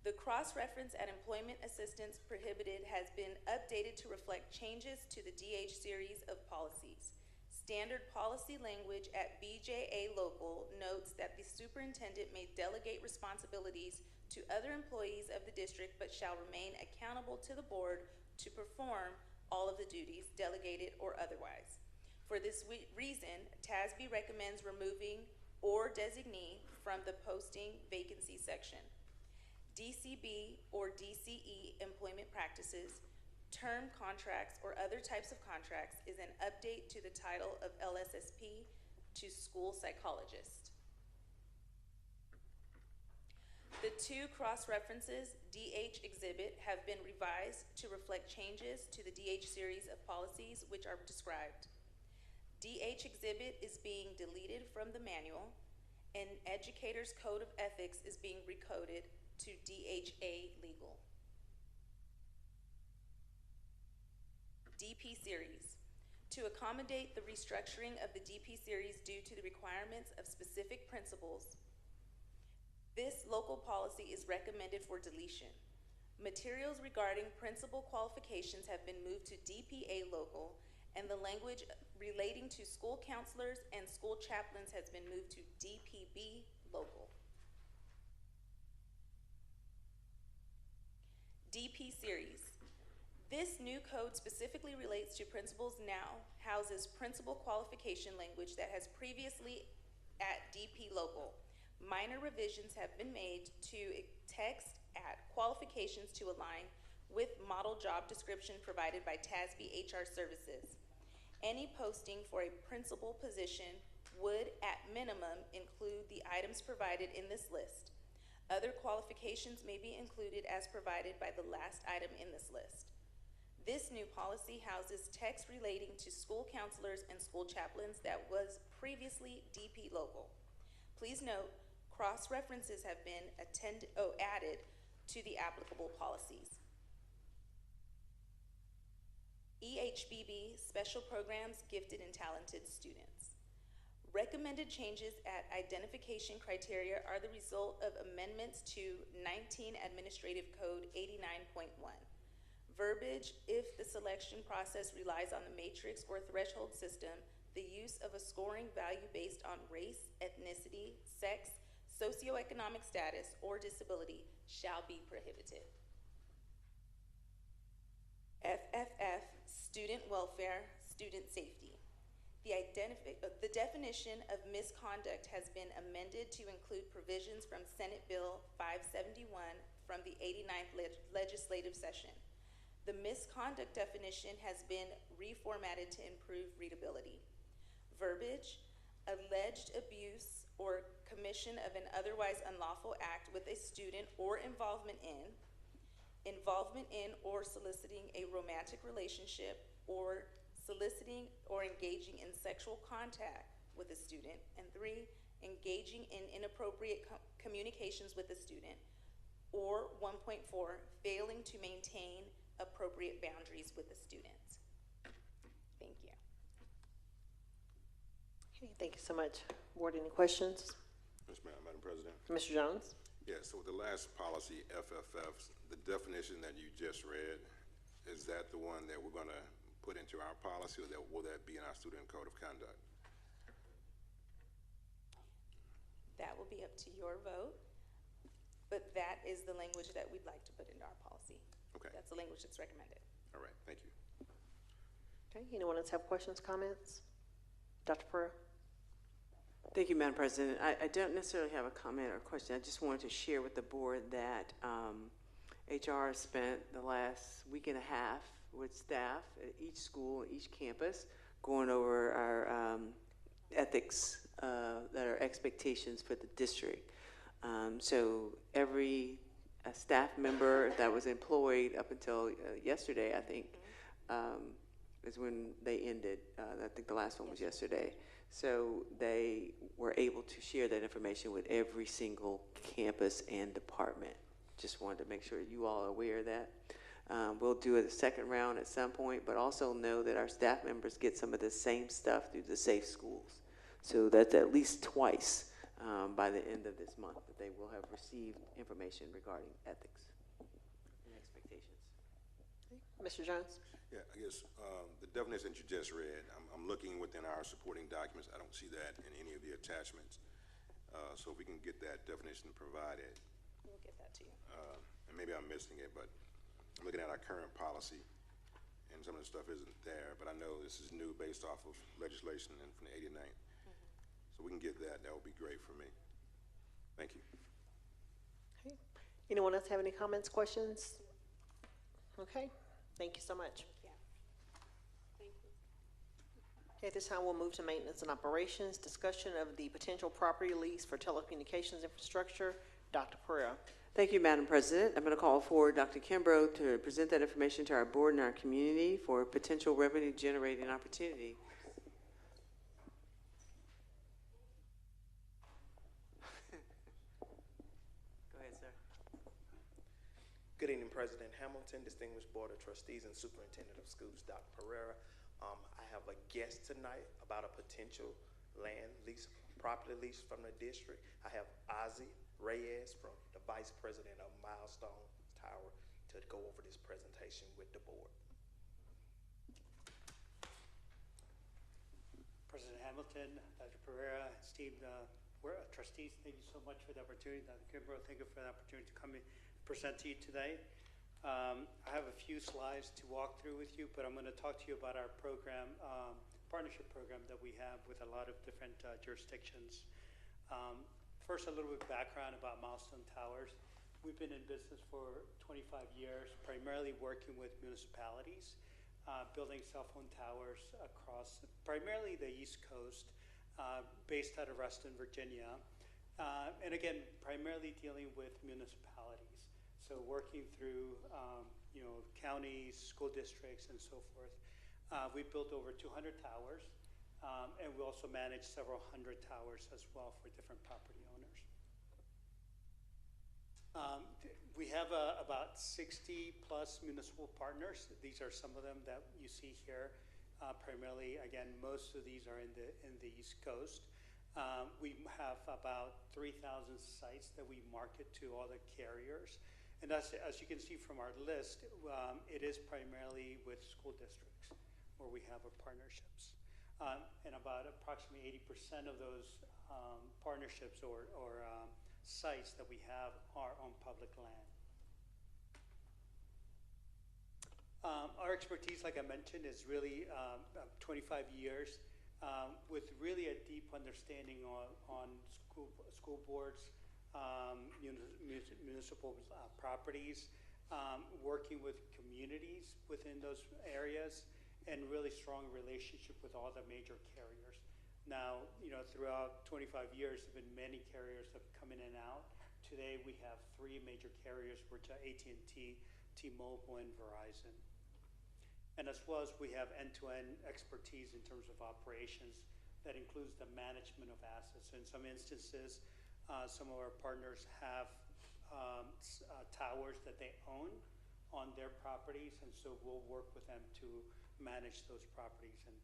The cross-reference at Employment Assistance Prohibited has been updated to reflect changes to the DH series of policies. Standard policy language at BJA local notes that the superintendent may delegate responsibilities to other employees of the district but shall remain accountable to the board to perform all of the duties, delegated or otherwise. For this reason, TASB recommends removing or designee from the posting vacancy section. DCB or DCE employment practices, term contracts, or other types of contracts is an update to the title of LSSP to school psychologist. The 2 cross-references DH exhibit have been revised to reflect changes to the DH series of policies which are described. DH exhibit is being deleted from the manual, and Educator's Code of Ethics is being recoded to DHA legal. DP series. To accommodate the restructuring of the DP series due to the requirements of specific principles, this local policy is recommended for deletion. Materials regarding principal qualifications have been moved to DPA local, and the language relating to school counselors and school chaplains has been moved to DPB local. DP series. This new code specifically relates to principals now, houses principal qualification language that has previously at DP local. Minor revisions have been made to text at qualifications to align with model job description provided by TASB HR Services. Any posting for a principal position would at minimum include the items provided in this list. Other qualifications may be included as provided by the last item in this list. This new policy houses text relating to school counselors and school chaplains that was previously DP local. Please note, cross-references have been added to the applicable policies. EHBB, Special Programs, Gifted and Talented Students. Recommended changes at identification criteria are the result of amendments to 19 Administrative Code 89.1. Verbiage, if the selection process relies on the matrix or threshold system, the use of a scoring value based on race, ethnicity, sex, socioeconomic status, or disability shall be prohibited. FFF, student welfare, student safety. The definition of misconduct has been amended to include provisions from Senate Bill 571 from the 89th legislative session. The misconduct definition has been reformatted to improve readability. Verbiage, alleged abuse or commission of an otherwise unlawful act with a student or involvement in or soliciting a romantic relationship, or soliciting or engaging in sexual contact with a student, and 3, engaging in inappropriate communications with a student, or 1.4, failing to maintain appropriate boundaries with the student. Thank you. Okay, thank you so much. Board, any questions? Yes, ma'am, Madam President. Mr. Jones? Yes, so the last policy, FFF, the definition that you just read, is that the one that we're going to put into our policy, or will that be in our student code of conduct? That will be up to your vote, but that is the language that we'd like to put into our policy. Okay. That's the language that's recommended. All right, thank you. Okay, anyone else have questions, comments? Dr. Pereira? Thank you, Madam President. I don't necessarily have a comment or question. I just wanted to share with the board that HR spent the last week and a half with staff at each school, each campus, going over our ethics that are expectations for the district. So every staff member that was employed up until yesterday, I think, is when they ended. I think the last one was yesterday. So they were able to share that information with every single campus and department. Just wanted to make sure you all are aware of that. We'll do a second round at some point, but also know that our staff members get some of the same stuff through the Safe Schools. So that's at least twice by the end of this month that they will have received information regarding ethics and expectations. Mr. Jones? Yeah, I guess the definition that you just read, I'm looking within our supporting documents. I don't see that in any of the attachments. So if we can get that definition provided. We'll get that to you. And maybe I'm missing it, but I'm looking at our current policy, and some of the stuff isn't there, but I know this is new based off of legislation and from the 89th. So we can get that. That would be great for me. Thank you. Okay. Anyone else have any comments, questions? Okay, thank you so much. Yeah. Thank you. Okay, at this time, we'll move to maintenance and operations. Discussion of the potential property lease for telecommunications infrastructure. Dr. Pereira. Thank you, Madam President. I'm going to call for Dr. Kimbrough to present that information to our board and our community for potential revenue generating opportunity. Go ahead, sir. Good evening, President Hamilton, distinguished Board of Trustees, and Superintendent of Schools, Dr. Pereira. I have a guest tonight about a potential land lease, property lease from the district. I have Ozzy Reyes, from the Vice President of Milestone Tower, to go over this presentation with the board. President Hamilton, Dr. Pereira, esteemed trustees, thank you so much for the opportunity. Dr. Kimbrough, thank you for the opportunity to come and present to you today. I have a few slides to walk through with you, but I'm going to talk to you about our program, partnership program that we have with a lot of different jurisdictions. First, a little bit of background about Milestone Towers. We've been in business for 25 years, primarily working with municipalities, building cell phone towers across primarily the East Coast, based out of Reston, Virginia. And again, primarily dealing with municipalities. So working through, counties, school districts, and so forth. We built over 200 towers, and we also manage several hundred towers as well for different property owners. We have about 60 plus municipal partners. These are some of them that you see here. Primarily, again, most of these are in the East Coast. We have about 3,000 sites that we market to all the carriers. And as you can see from our list, it is primarily with school districts where we have our partnerships. And about approximately 80% of those partnerships or sites that we have are on public land. Our expertise, like I mentioned, is really 25 years with really a deep understanding on school boards, municipal properties, working with communities within those areas, and really strong relationship with all the major carriers. Now, throughout 25 years, there have been many carriers that have come in and out. Today, we have 3 major carriers, which are AT&T, T-Mobile, and Verizon. And as well as we have end-to-end expertise in terms of operations that includes the management of assets. In some instances, some of our partners have towers that they own on their properties, and so we'll work with them to manage those properties and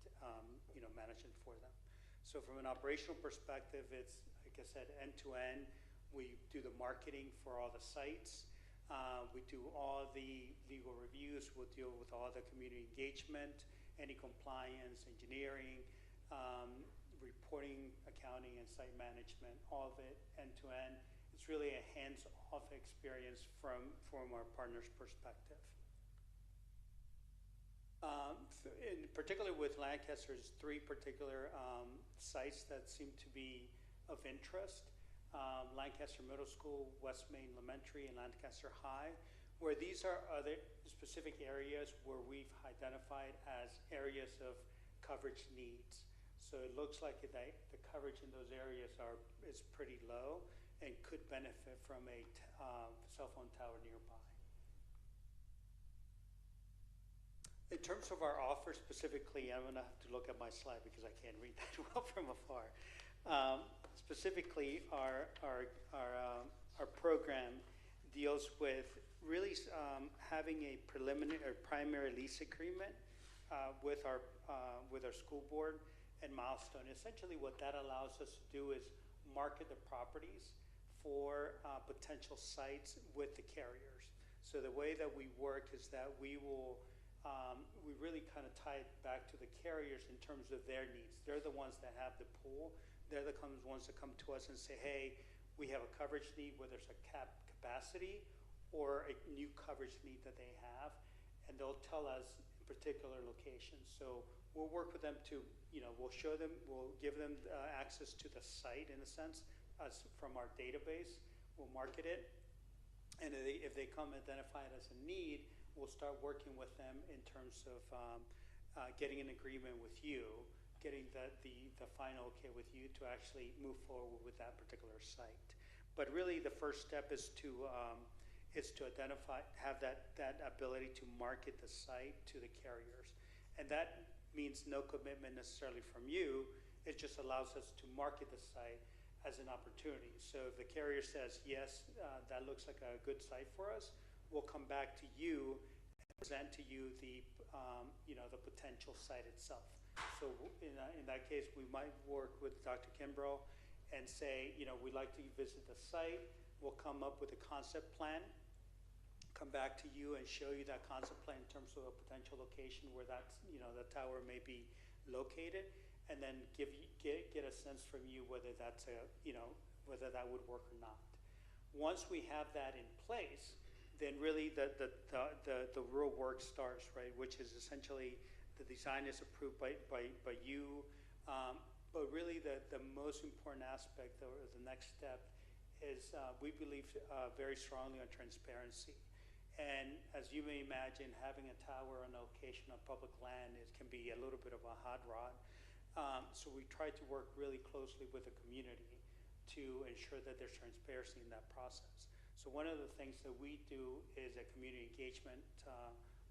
manage it for them. So from an operational perspective, it's, like I said, end-to-end. We do the marketing for all the sites. We do all the legal reviews. We'll deal with all the community engagement, any compliance, engineering, reporting, accounting, and site management, all of it end-to-end. It's really a hands-off experience from our partner's perspective. In particular with Lancaster, there's 3 particular sites that seem to be of interest. Lancaster Middle School, West Main Elementary, and Lancaster High, where these are other specific areas where we've identified as areas of coverage needs. So it looks like the coverage in those areas is pretty low and could benefit from a cell phone tower nearby. In terms of our offer specifically, I'm going to have to look at my slide because I can't read that well from afar. Specifically, our program deals with really having a preliminary or primary lease agreement with our school board and Milestone. Essentially, what that allows us to do is market the properties for potential sites with the carriers. So the way that we work is that we really kind of tie it back to the carriers in terms of their needs. They're the ones that have the pool. They're the ones that come to us and say, hey, we have a coverage need, whether it's a capacity or a new coverage need that they have, and they'll tell us in particular locations. So we'll work with them to, we'll show them, we'll give them access to the site in a sense, from our database. We'll market it, and if they come identify it as a need, we'll start working with them in terms of getting an agreement with you, getting the final okay with you to actually move forward with that particular site. But really, the first step is to identify, have that ability to market the site to the carriers, and that means no commitment necessarily from you. It just allows us to market the site as an opportunity. So if the carrier says yes, that looks like a good site for us, we'll come back to you and present to you the potential site itself. So in that case, we might work with Dr. Kimbrough and say, we'd like to visit the site. We'll come up with a concept plan, come back to you and show you that concept plan in terms of a potential location where that's, the tower may be located, and then get a sense from you whether that's whether that would work or not. Once we have that in place, then really the real work starts, right? Which is essentially the design is approved by you, but really the most important aspect or the next step is we believe very strongly on transparency. And as you may imagine, having a tower on a location on public land can be a little bit of a hot rod. So we try to work really closely with the community to ensure that there's transparency in that process. So one of the things that we do is a community engagement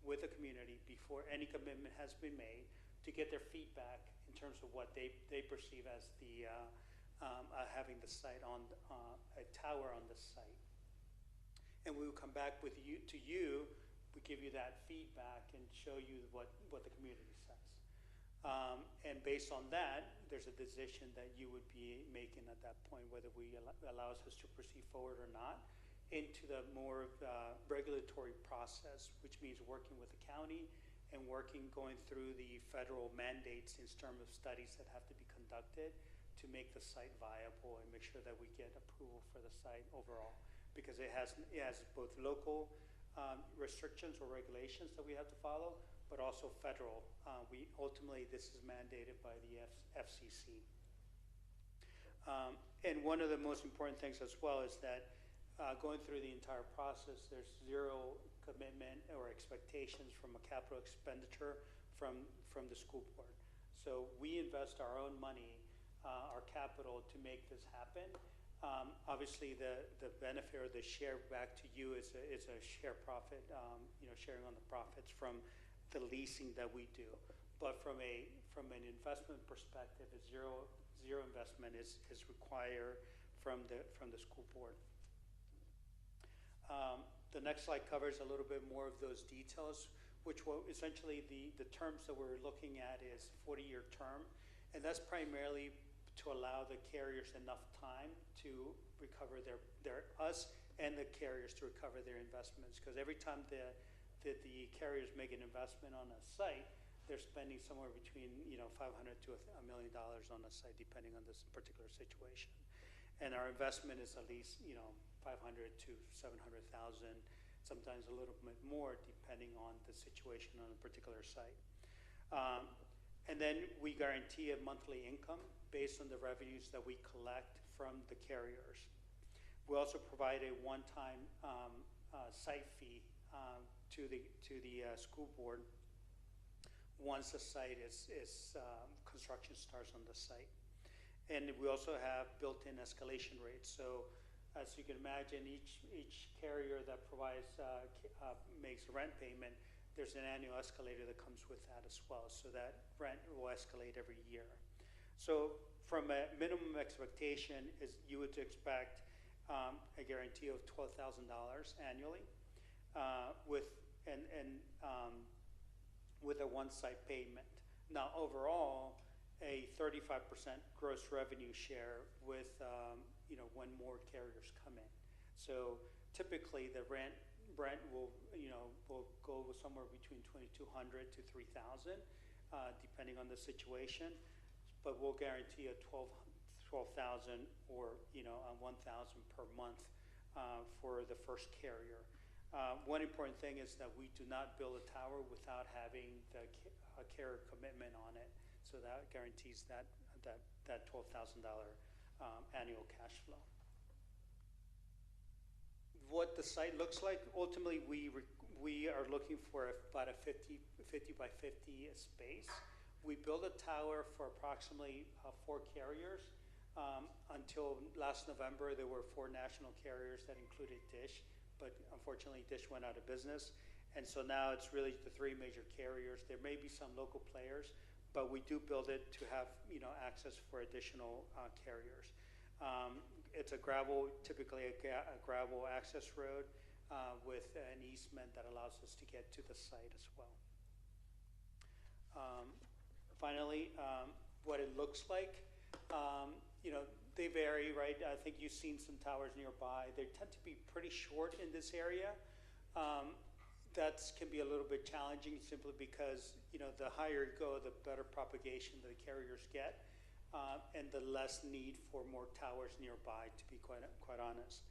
with the community before any commitment has been made to get their feedback in terms of what they perceive as the having the site on a tower on the site. And we will come back with you to you. We give you that feedback and show you what the community says. And based on that, there's a decision that you would be making at that point, whether we allows us to proceed forward or not into the more regulatory process, which means working with the county and going through the federal mandates in terms of studies that have to be conducted to make the site viable and make sure that we get approval for the site overall, because it has both local restrictions or regulations that we have to follow, but also federal. Ultimately, this is mandated by the FCC. And one of the most important things as well is that going through the entire process, there's zero commitment or expectations from a capital expenditure from the school board. So we invest our own money, our capital, to make this happen. Obviously, the benefit or the share back to you is a share profit, sharing on the profits from the leasing that we do. But from an investment perspective, zero investment is required from the school board. The next slide covers a little bit more of those details, which will essentially the terms that we're looking at is 40-year term, and that's primarily to allow the carriers enough time to recover us and the carriers to recover their investments. Because every time the carriers make an investment on a site, they're spending somewhere between $500 to $1 million on a site, depending on this particular situation. And our investment is at least $500 to $700,000, sometimes a little bit more, depending on the situation on a particular site. And then we guarantee a monthly income based on the revenues that we collect from the carriers. We also provide a one-time site fee to the school board once the site construction starts on the site. And we also have built-in escalation rates. So as you can imagine, each carrier that provides makes a rent payment, there's an annual escalator that comes with that as well. So that rent will escalate every year. So from a minimum expectation is you would expect a guarantee of $12,000 annually with a one-site payment. Now overall, a 35% gross revenue share with when more carriers come in. So typically the rent will go somewhere between $2,200 to $3,000, depending on the situation. But we'll guarantee a $12,000 or $1,000 per month for the first carrier. One important thing is that we do not build a tower without having a carrier commitment on it. So that guarantees that $12,000 annual cash flow. What the site looks like, ultimately we are looking for about a 50 by 50 space. We built a tower for approximately 4 carriers. Until last November, there were 4 national carriers that included Dish, but unfortunately Dish went out of business. And so now it's really the 3 major carriers. There may be some local players, but we do build it to have access for additional carriers. It's typically a gravel access road with an easement that allows us to get to the site as well. Finally, what it looks like, they vary, right? I think you've seen some towers nearby. They tend to be pretty short in this area. That can be a little bit challenging simply because, the higher you go, the better propagation that the carriers get, and the less need for more towers nearby, to be quite honest.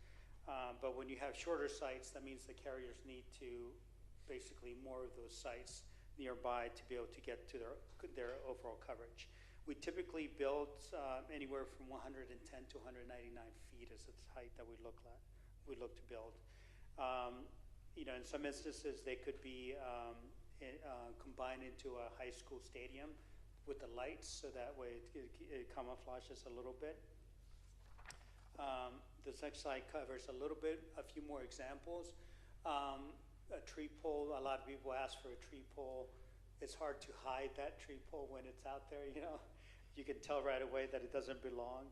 But when you have shorter sites, that means the carriers need to basically more of those sites nearby to be able to get to their overall coverage. We typically build anywhere from 110 to 199 feet is the height that we look to build. In some instances, they could be combined into a high school stadium with the lights, so that way it camouflages a little bit. This next slide covers a few more examples. A tree pole, a lot of people ask for a tree pole. It's hard to hide that tree pole when it's out there, you know. You can tell right away that it doesn't belong.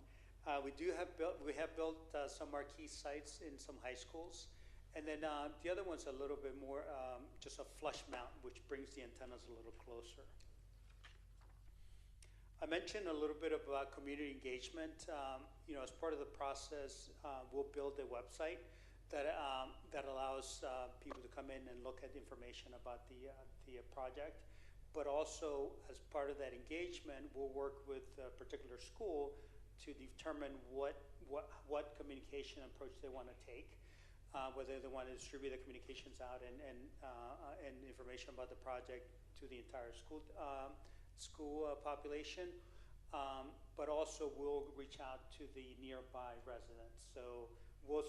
We have built some marquee sites in some high schools. And then the other one's a little bit more just a flush mount, which brings the antennas a little closer. I mentioned a little bit about community engagement. You know, as part of the process, we'll build a website that allows people to come in and look at information about the project. But also, as part of that engagement, we'll work with a particular school to determine what communication approach they want to take, whether they want to distribute the communications out and information about the project to the entire school population. But also, we'll reach out to the nearby residents. So we'll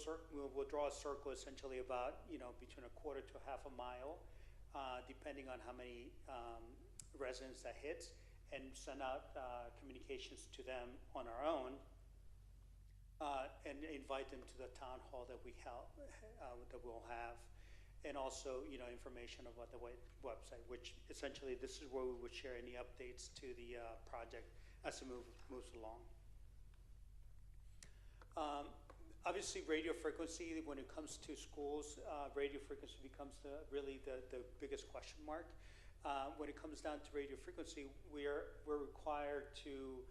draw a circle essentially about, you know, between a quarter to half a mile, depending on how many residents that hits, and send out communications to them on our own, and invite them to the town hall that we'll have, and also, you know, information about the website, which essentially this is where we would share any updates to the project as it moves along. Obviously, radio frequency, when it comes to schools, radio frequency becomes really the biggest question mark. When it comes down to radio frequency, we're required to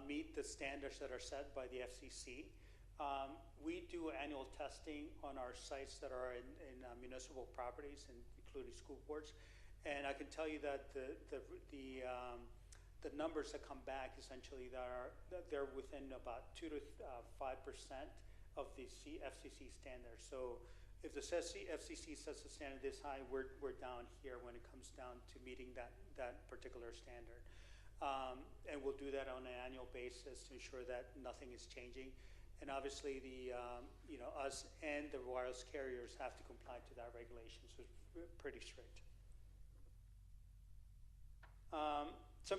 meet the standards that are set by the FCC. We do annual testing on our sites that are in municipal properties, including school boards. And I can tell you that the numbers that come back essentially they're within about 2 to 5% of the FCC standards. So if the FCC sets the standard this high, we're down here when it comes down to meeting that particular standard. And we'll do that on an annual basis to ensure that nothing is changing. And obviously, us and the wireless carriers have to comply to that regulation, so it's pretty strict. Some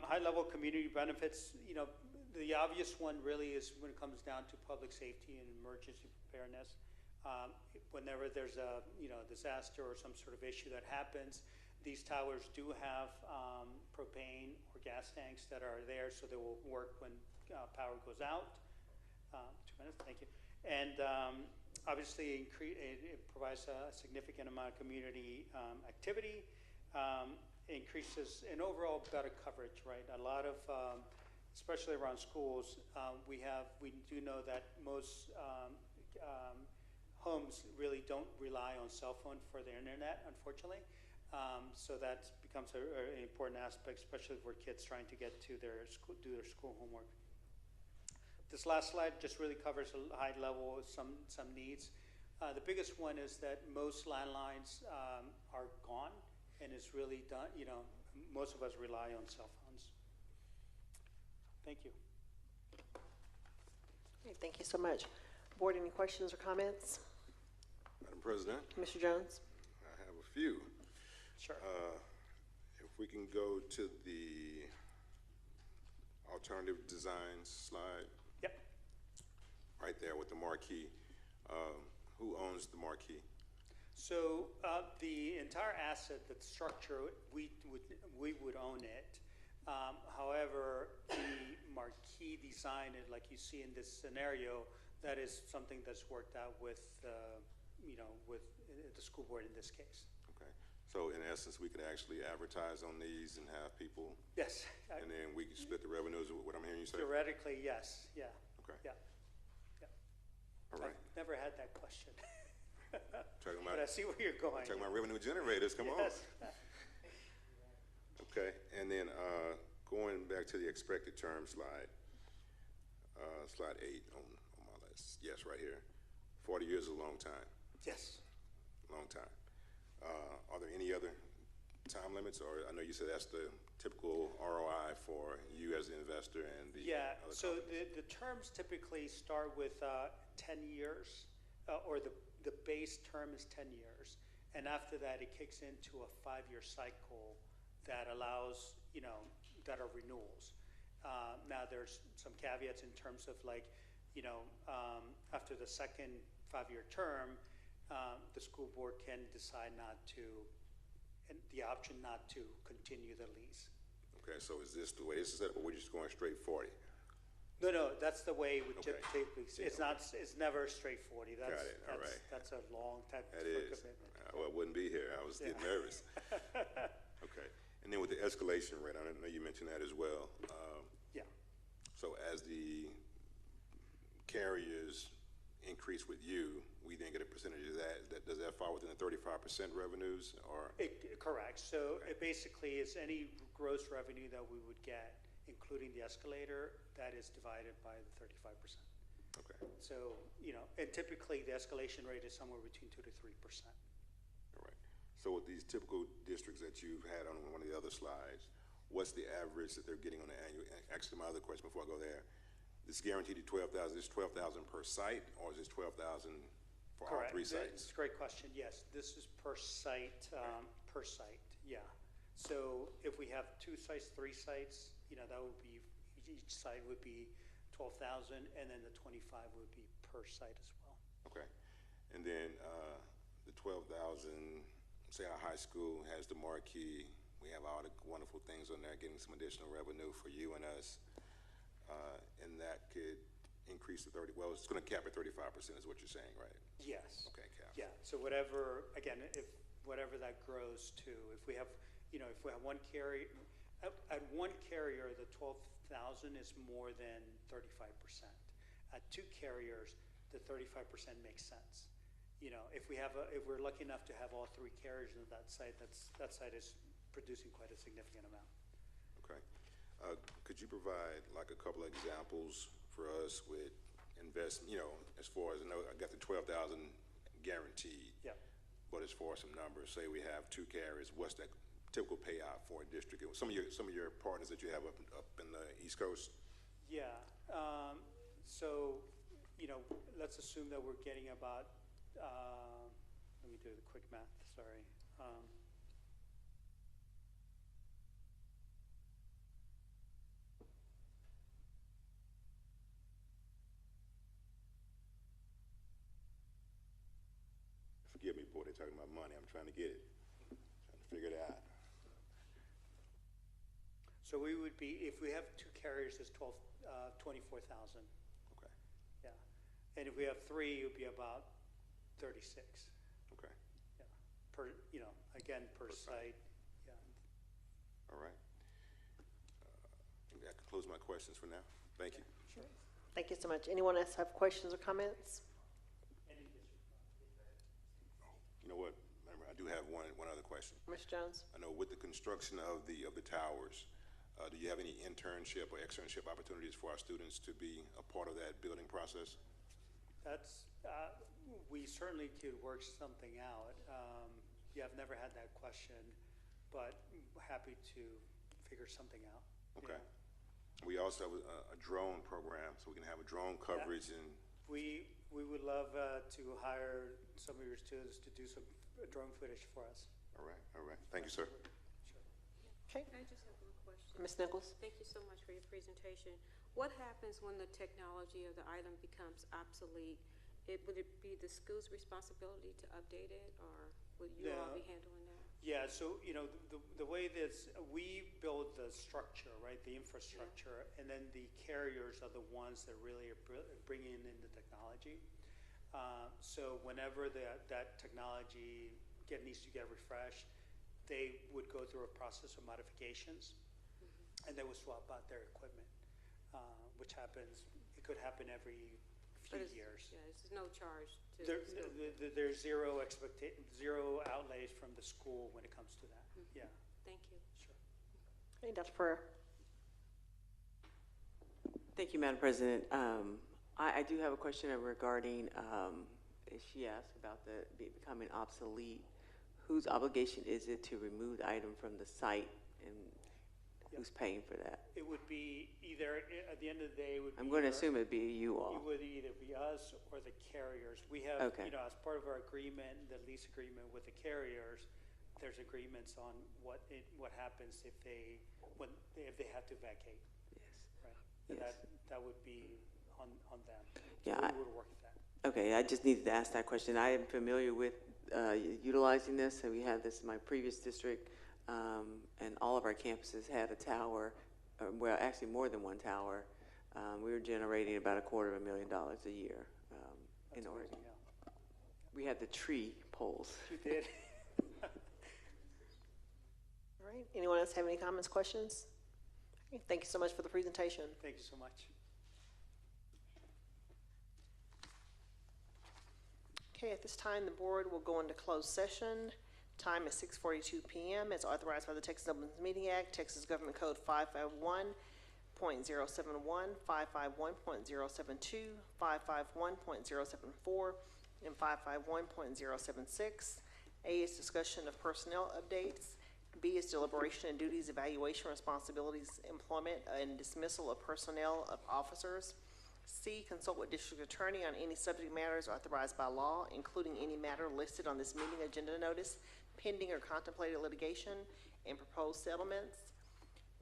high-level community benefits. You know, the obvious one really is when it comes down to public safety and emergency preparedness. Whenever there's a disaster or some sort of issue that happens, these towers do have propane or gas tanks that are there, so they will work when power goes out. 2 minutes, thank you. And obviously, it provides a significant amount of community activity. Increases in overall better coverage, right? A lot of, especially around schools, we do know that most homes really don't rely on cell phone for the internet, unfortunately. So that becomes an important aspect, especially for kids trying to get to do their school homework. This last slide just really covers a high level of some needs. The biggest one is that most landlines are gone, and it's really done, you know, most of us rely on cell phones. Thank you. Okay, thank you so much. Board, any questions or comments? Madam President? Mr. Jones? I have a few. Sure. If we can go to the alternative designs slide. Yep. Right there with the marquee. Who owns the marquee? So the entire asset, the structure, we would own it. However, the marquee design, like you see in this scenario, that is something that's worked out with the school board in this case. Okay. So in essence, we could actually advertise on these and have people. Yes. And then we could split the revenues. What I'm hearing you say? Theoretically, yes. Yeah. Okay. Yeah. All right. I've never had that question. But I see where you're going. Talking about revenue generators, come yes. on. Okay, and then going back to the expected term slide, slide 8 on my list. Yes, right here. 40 years is a long time. Yes. Long time. Are there any other time limits, or I know you said that's the typical ROI for you as the investor and the other so companies. the terms typically start with 10 years, or the base term is 10 years, and after that it kicks into a 5-year cycle that allows, that are renewals. Now there's some caveats in terms of like after the second 5-year term, the school board can decide the option not to continue the lease. Okay, so is this the way this is set up, or we're just going straight 40? No, that's the way we Okay. typically, it's never straight 40. Got it, all right. That's a long time That is. commitment. Well, I wouldn't be here. I was getting nervous. Okay. And then with the escalation rate, I know you mentioned that as well. Yeah. So as the carriers increase with you, we then get a percentage of that. Does that fall within the 35% revenues, or? Correct. So it basically is any gross revenue that we would get, including the escalator, that is divided by the 35%. Okay. So, and typically the escalation rate is somewhere between 2 to 3%. All right. So with these typical districts that you've had on one of the other slides, what's the average that they're getting on the annual? Actually, my other question before I go there, this guaranteed at 12,000, is 12,000 per site, or is this 12,000 for all Correct. three sites? It's a great question. Yes, this is per site, yeah. So if we have 2 sites, 3 sites, that would be, each site would be 12,000, and then the 25 would be per site as well. Okay. And then the 12,000, say our high school has the marquee, we have all the wonderful things on there, getting some additional revenue for you and us, and that could increase to 30, well, it's going to cap at 35% is what you're saying, right? Yes. Okay, cap. Yeah, so whatever, again, whatever that grows to, if we have one carrier, at one carrier, the 12,000 is more than 35%. At 2 carriers, the 35% makes sense. If we're lucky enough to have all 3 carriers on that site, that site is producing quite a significant amount. Okay. Could you provide like a couple of examples for us with investment, as far as, I know I got the 12,000 guaranteed. Yeah. But as far as some numbers, say we have 2 carriers, what's that typical payout for a district? Some of your partners that you have up in the East Coast? Yeah. So, let's assume that we're getting about, let me do the quick math, sorry. Forgive me, boy, they're talking about money. I'm trying to get it. Trying to figure it out. So we would be, if we have 2 carriers, it's 24,000. Okay. Yeah. And if we have 3, it would be about 36. Okay. Yeah. Again, per site. Yeah. All right. That concludes my questions for now. Thank you. Sure. Thank you so much. Anyone else have questions or comments? You know what? Remember, I do have one other question. Ms. Jones? I know with the construction of the towers, do you have any internship or externship opportunities for our students to be a part of that building process? That's, we certainly could work something out. Yeah, I've never had that question, but happy to figure something out. Okay. Yeah. We also have a drone program, so we can have a drone coverage and. We would love to hire some of your students to do some drone footage for us. All right, all right. Thank you, sir. Sure. Okay. I just have one question. Ms. Nichols? Thank you so much for your presentation. What happens when the technology of the item becomes obsolete? Would it be the school's responsibility to update it, or would you all be handling that? Yeah, so, the way this, we build the structure, right, the infrastructure, and then the carriers are the ones that really are bringing in the technology. So whenever that technology needs to get refreshed, they would go through a process of modifications, and they would swap out their equipment, which happens, it could happen every few years. Yeah, it's no charge to There's zero outlays from the school when it comes to that. Yeah. Thank you. Sure. Hey, Dr. Pereira? Thank you, Madam President. I do have a question regarding, she asked about becoming obsolete. Whose obligation is it to remove the item from the site, and who's paying for that? It would be either, at the end of the day, it would be. I'm going to assume it'd be you all. It would either be us or the carriers. We have, Okay. as part of our agreement, the lease agreement with the carriers, there's agreements on what happens if they have to vacate. Yes. Right. Yes. That would be on them. Yeah, So we will work at that. Okay, I just needed to ask that question. I am familiar with utilizing this, and we had this in my previous district, and all of our campuses had a tower, well, actually more than one tower. We were generating about $250,000 a year in Oregon. Yeah. We had the tree poles. You did. All right, anyone else have any comments, questions? Okay, thank you so much for the presentation. Thank you so much. Okay, at this time, the board will go into closed session. Time is 6:42 p.m. as authorized by the Texas Open Meeting Act, Texas Government Code 551.071, 551.072, 551.074, and 551.076. A is discussion of personnel updates. B is deliberation and duties, evaluation, responsibilities, employment, and dismissal of personnel of officers. C, consult with district attorney on any subject matters authorized by law, including any matter listed on this meeting agenda notice, pending or contemplated litigation, and proposed settlements.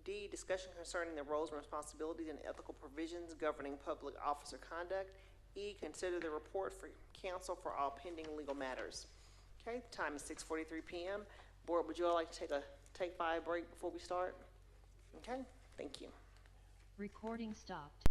D, discussion concerning the roles and responsibilities and ethical provisions governing public officer conduct. E, consider the report for counsel for all pending legal matters. Okay, the time is 6:43 p.m. Board, would you all like to take 5 break before we start? Okay, thank you. Recording stopped.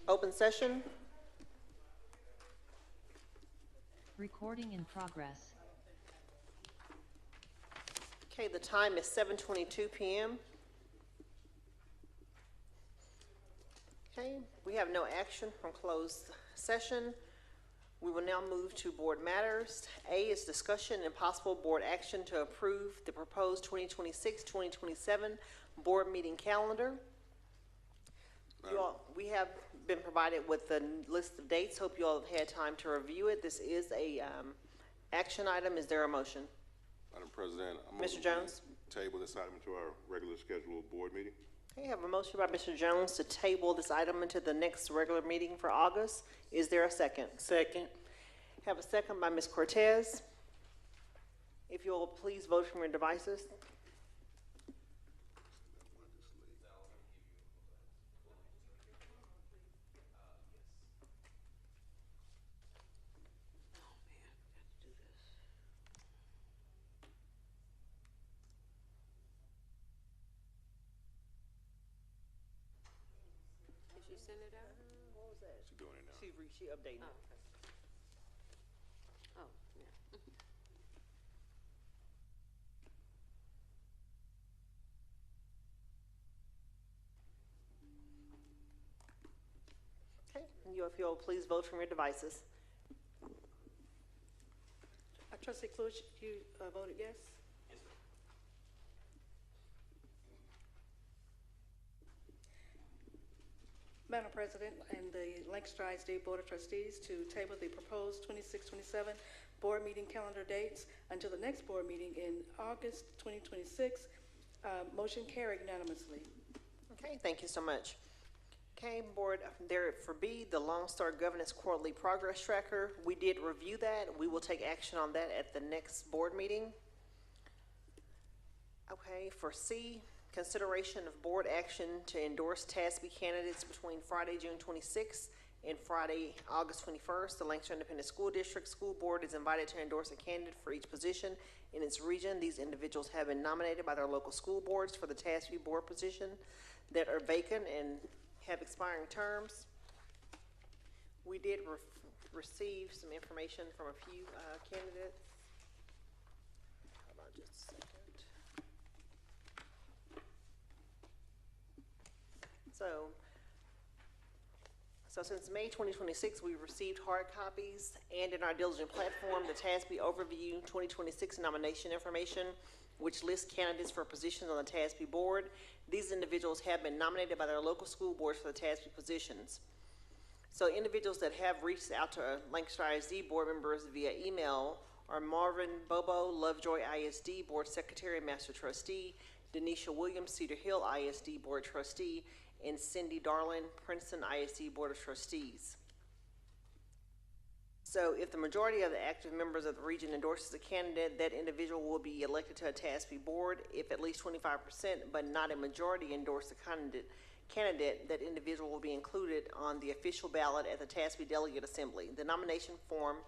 Open session. Recording in progress. Okay, the time is 7:22 p.m. Okay, we have no action from closed session. We will now move to board matters. A is discussion and possible board action to approve the proposed 2026-2027 board meeting calendar. You all, we have been provided with the list of dates. Hope you all have had time to review it. This is a action item. Is there a motion? Madam President, I'm Mr. Jones? table this item to our regular scheduled board meeting. Okay, I have a motion by Mr. Jones to table this item into the next regular meeting for August. Is there a second? Second. Have a second by Ms. Cortez. If you will please vote from your devices. Did she send it out? What was that? She's doing it now. She updated it. Oh, yeah. Okay, if you'll please vote from your devices. Trustee Clutch, you voted yes? Madam President, and the Lancaster ISD Board of Trustees to table the proposed 26-27 board meeting calendar dates until the next board meeting in August 2026. Motion carried unanimously. Okay, thank you so much. Okay, board, there for B, the Lone Star Governance Quarterly Progress Tracker. We did review that. We will take action on that at the next board meeting. Okay, for C, consideration of board action to endorse TASB candidates between Friday, June 26th and Friday, August 21st. The Lancaster Independent School District School Board is invited to endorse a candidate for each position in its region. These individuals have been nominated by their local school boards for the TASB board position that are vacant and have expiring terms. We did receive some information from a few candidates. Hold on just a second. So since May 2026, we've received hard copies and in our diligent platform, the TASB Overview 2026 nomination information, which lists candidates for positions on the TASB board. These individuals have been nominated by their local school boards for the TASB positions. So individuals that have reached out to Lancaster ISD board members via email are Marvin Bobo, Lovejoy ISD Board Secretary and Master Trustee, Denisha Williams, Cedar Hill ISD Board Trustee, and Cindy Darlin, Princeton ISD Board of Trustees. So if the majority of the active members of the region endorses a candidate, that individual will be elected to a TASB board. If at least 25%, but not a majority endorse the candidate, that individual will be included on the official ballot at the TASB Delegate Assembly. The nomination from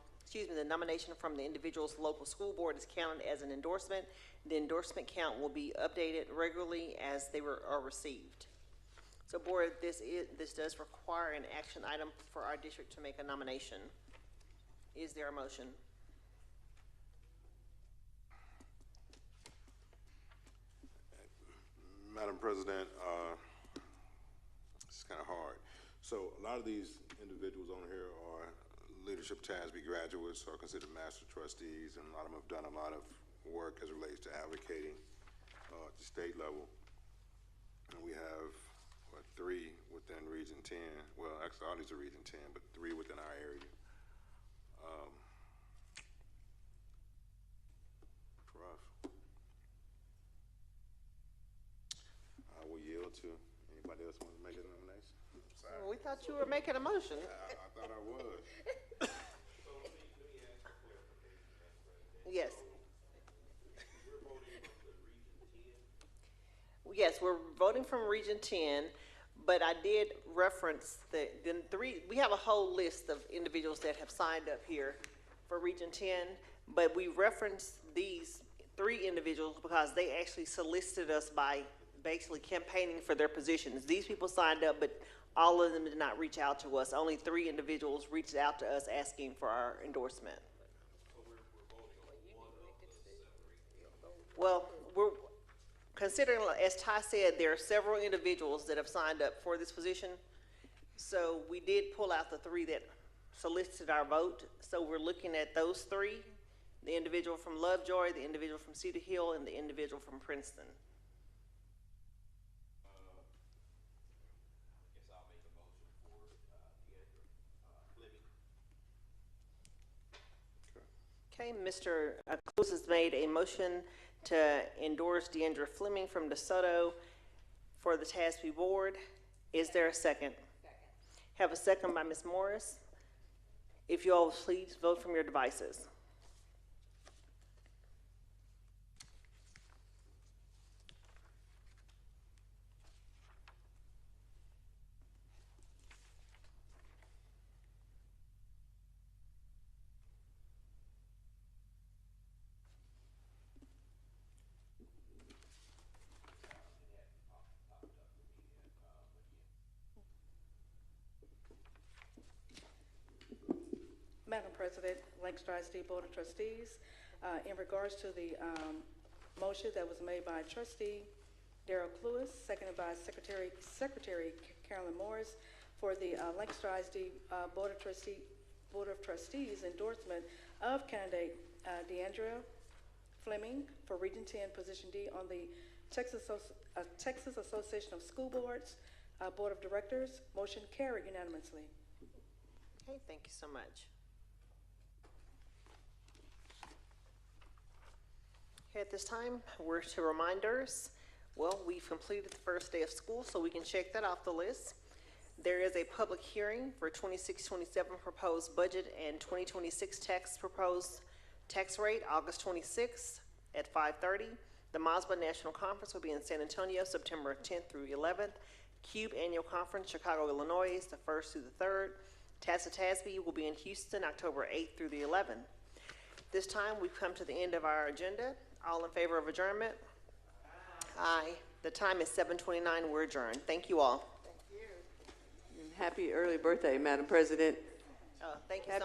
the individual's local school board is counted as an endorsement. The endorsement count will be updated regularly as they are received. So board, this does require an action item for our district to make a nomination. Is there a motion? Madam President, it's kind of hard. So a lot of these individuals on here are leadership TASB graduates or considered master trustees, and a lot of them have done a lot of work as it relates to advocating at the state level. And we have, what, 3 within Region 10. Well, actually, all these are Region 10, but 3 within our area. Rough. I will yield to anybody else want to make a nomination. Sorry. Well, we thought you were making a motion. I thought I was. Yes. Yes, we're voting from Region 10, but I did reference we have a whole list of individuals that have signed up here for Region 10, but we referenced these 3 individuals because they actually solicited us by basically campaigning for their positions. These people signed up, but All of them did not reach out to us. Only 3 individuals reached out to us asking for our endorsement. Well, we're considering, as Ty said, there are several individuals that have signed up for this position. So we did pull out the 3 that solicited our vote. So we're looking at those 3, the individual from Lovejoy, the individual from Cedar Hill, and the individual from Princeton. Okay, Mr. Cruz has made a motion to endorse Deandra Fleming from DeSoto for the TASB board. Is there a second? Second. Have a second by Ms. Morris. If you all please vote from your devices. Madam President, Lancaster ISD Board of Trustees, in regards to the motion that was made by Trustee Darrell Lewis, seconded by Secretary Carolyn Morris, for the Lancaster ISD Board of Trustees endorsement of candidate Deandra Fleming for Region 10, Position D on the Texas Association of School Boards Board of Directors. Motion carried unanimously. Okay, thank you so much. Okay, at this time, we're to reminders. Well, we've completed the first day of school, so we can check that off the list. There is a public hearing for 26-27 proposed budget and 2026 proposed tax rate, August 26th at 5:30. The MASBA National Conference will be in San Antonio, September 10th through 11th. CUBE Annual Conference, Chicago, Illinois, is the 1st through the 3rd. TASB will be in Houston, October 8th through the 11th. This time, we've come to the end of our agenda. All in favor of adjournment? Aye. The time is 7:29. We're adjourned. Thank you all. Happy early birthday, Madam President. Thank you so much.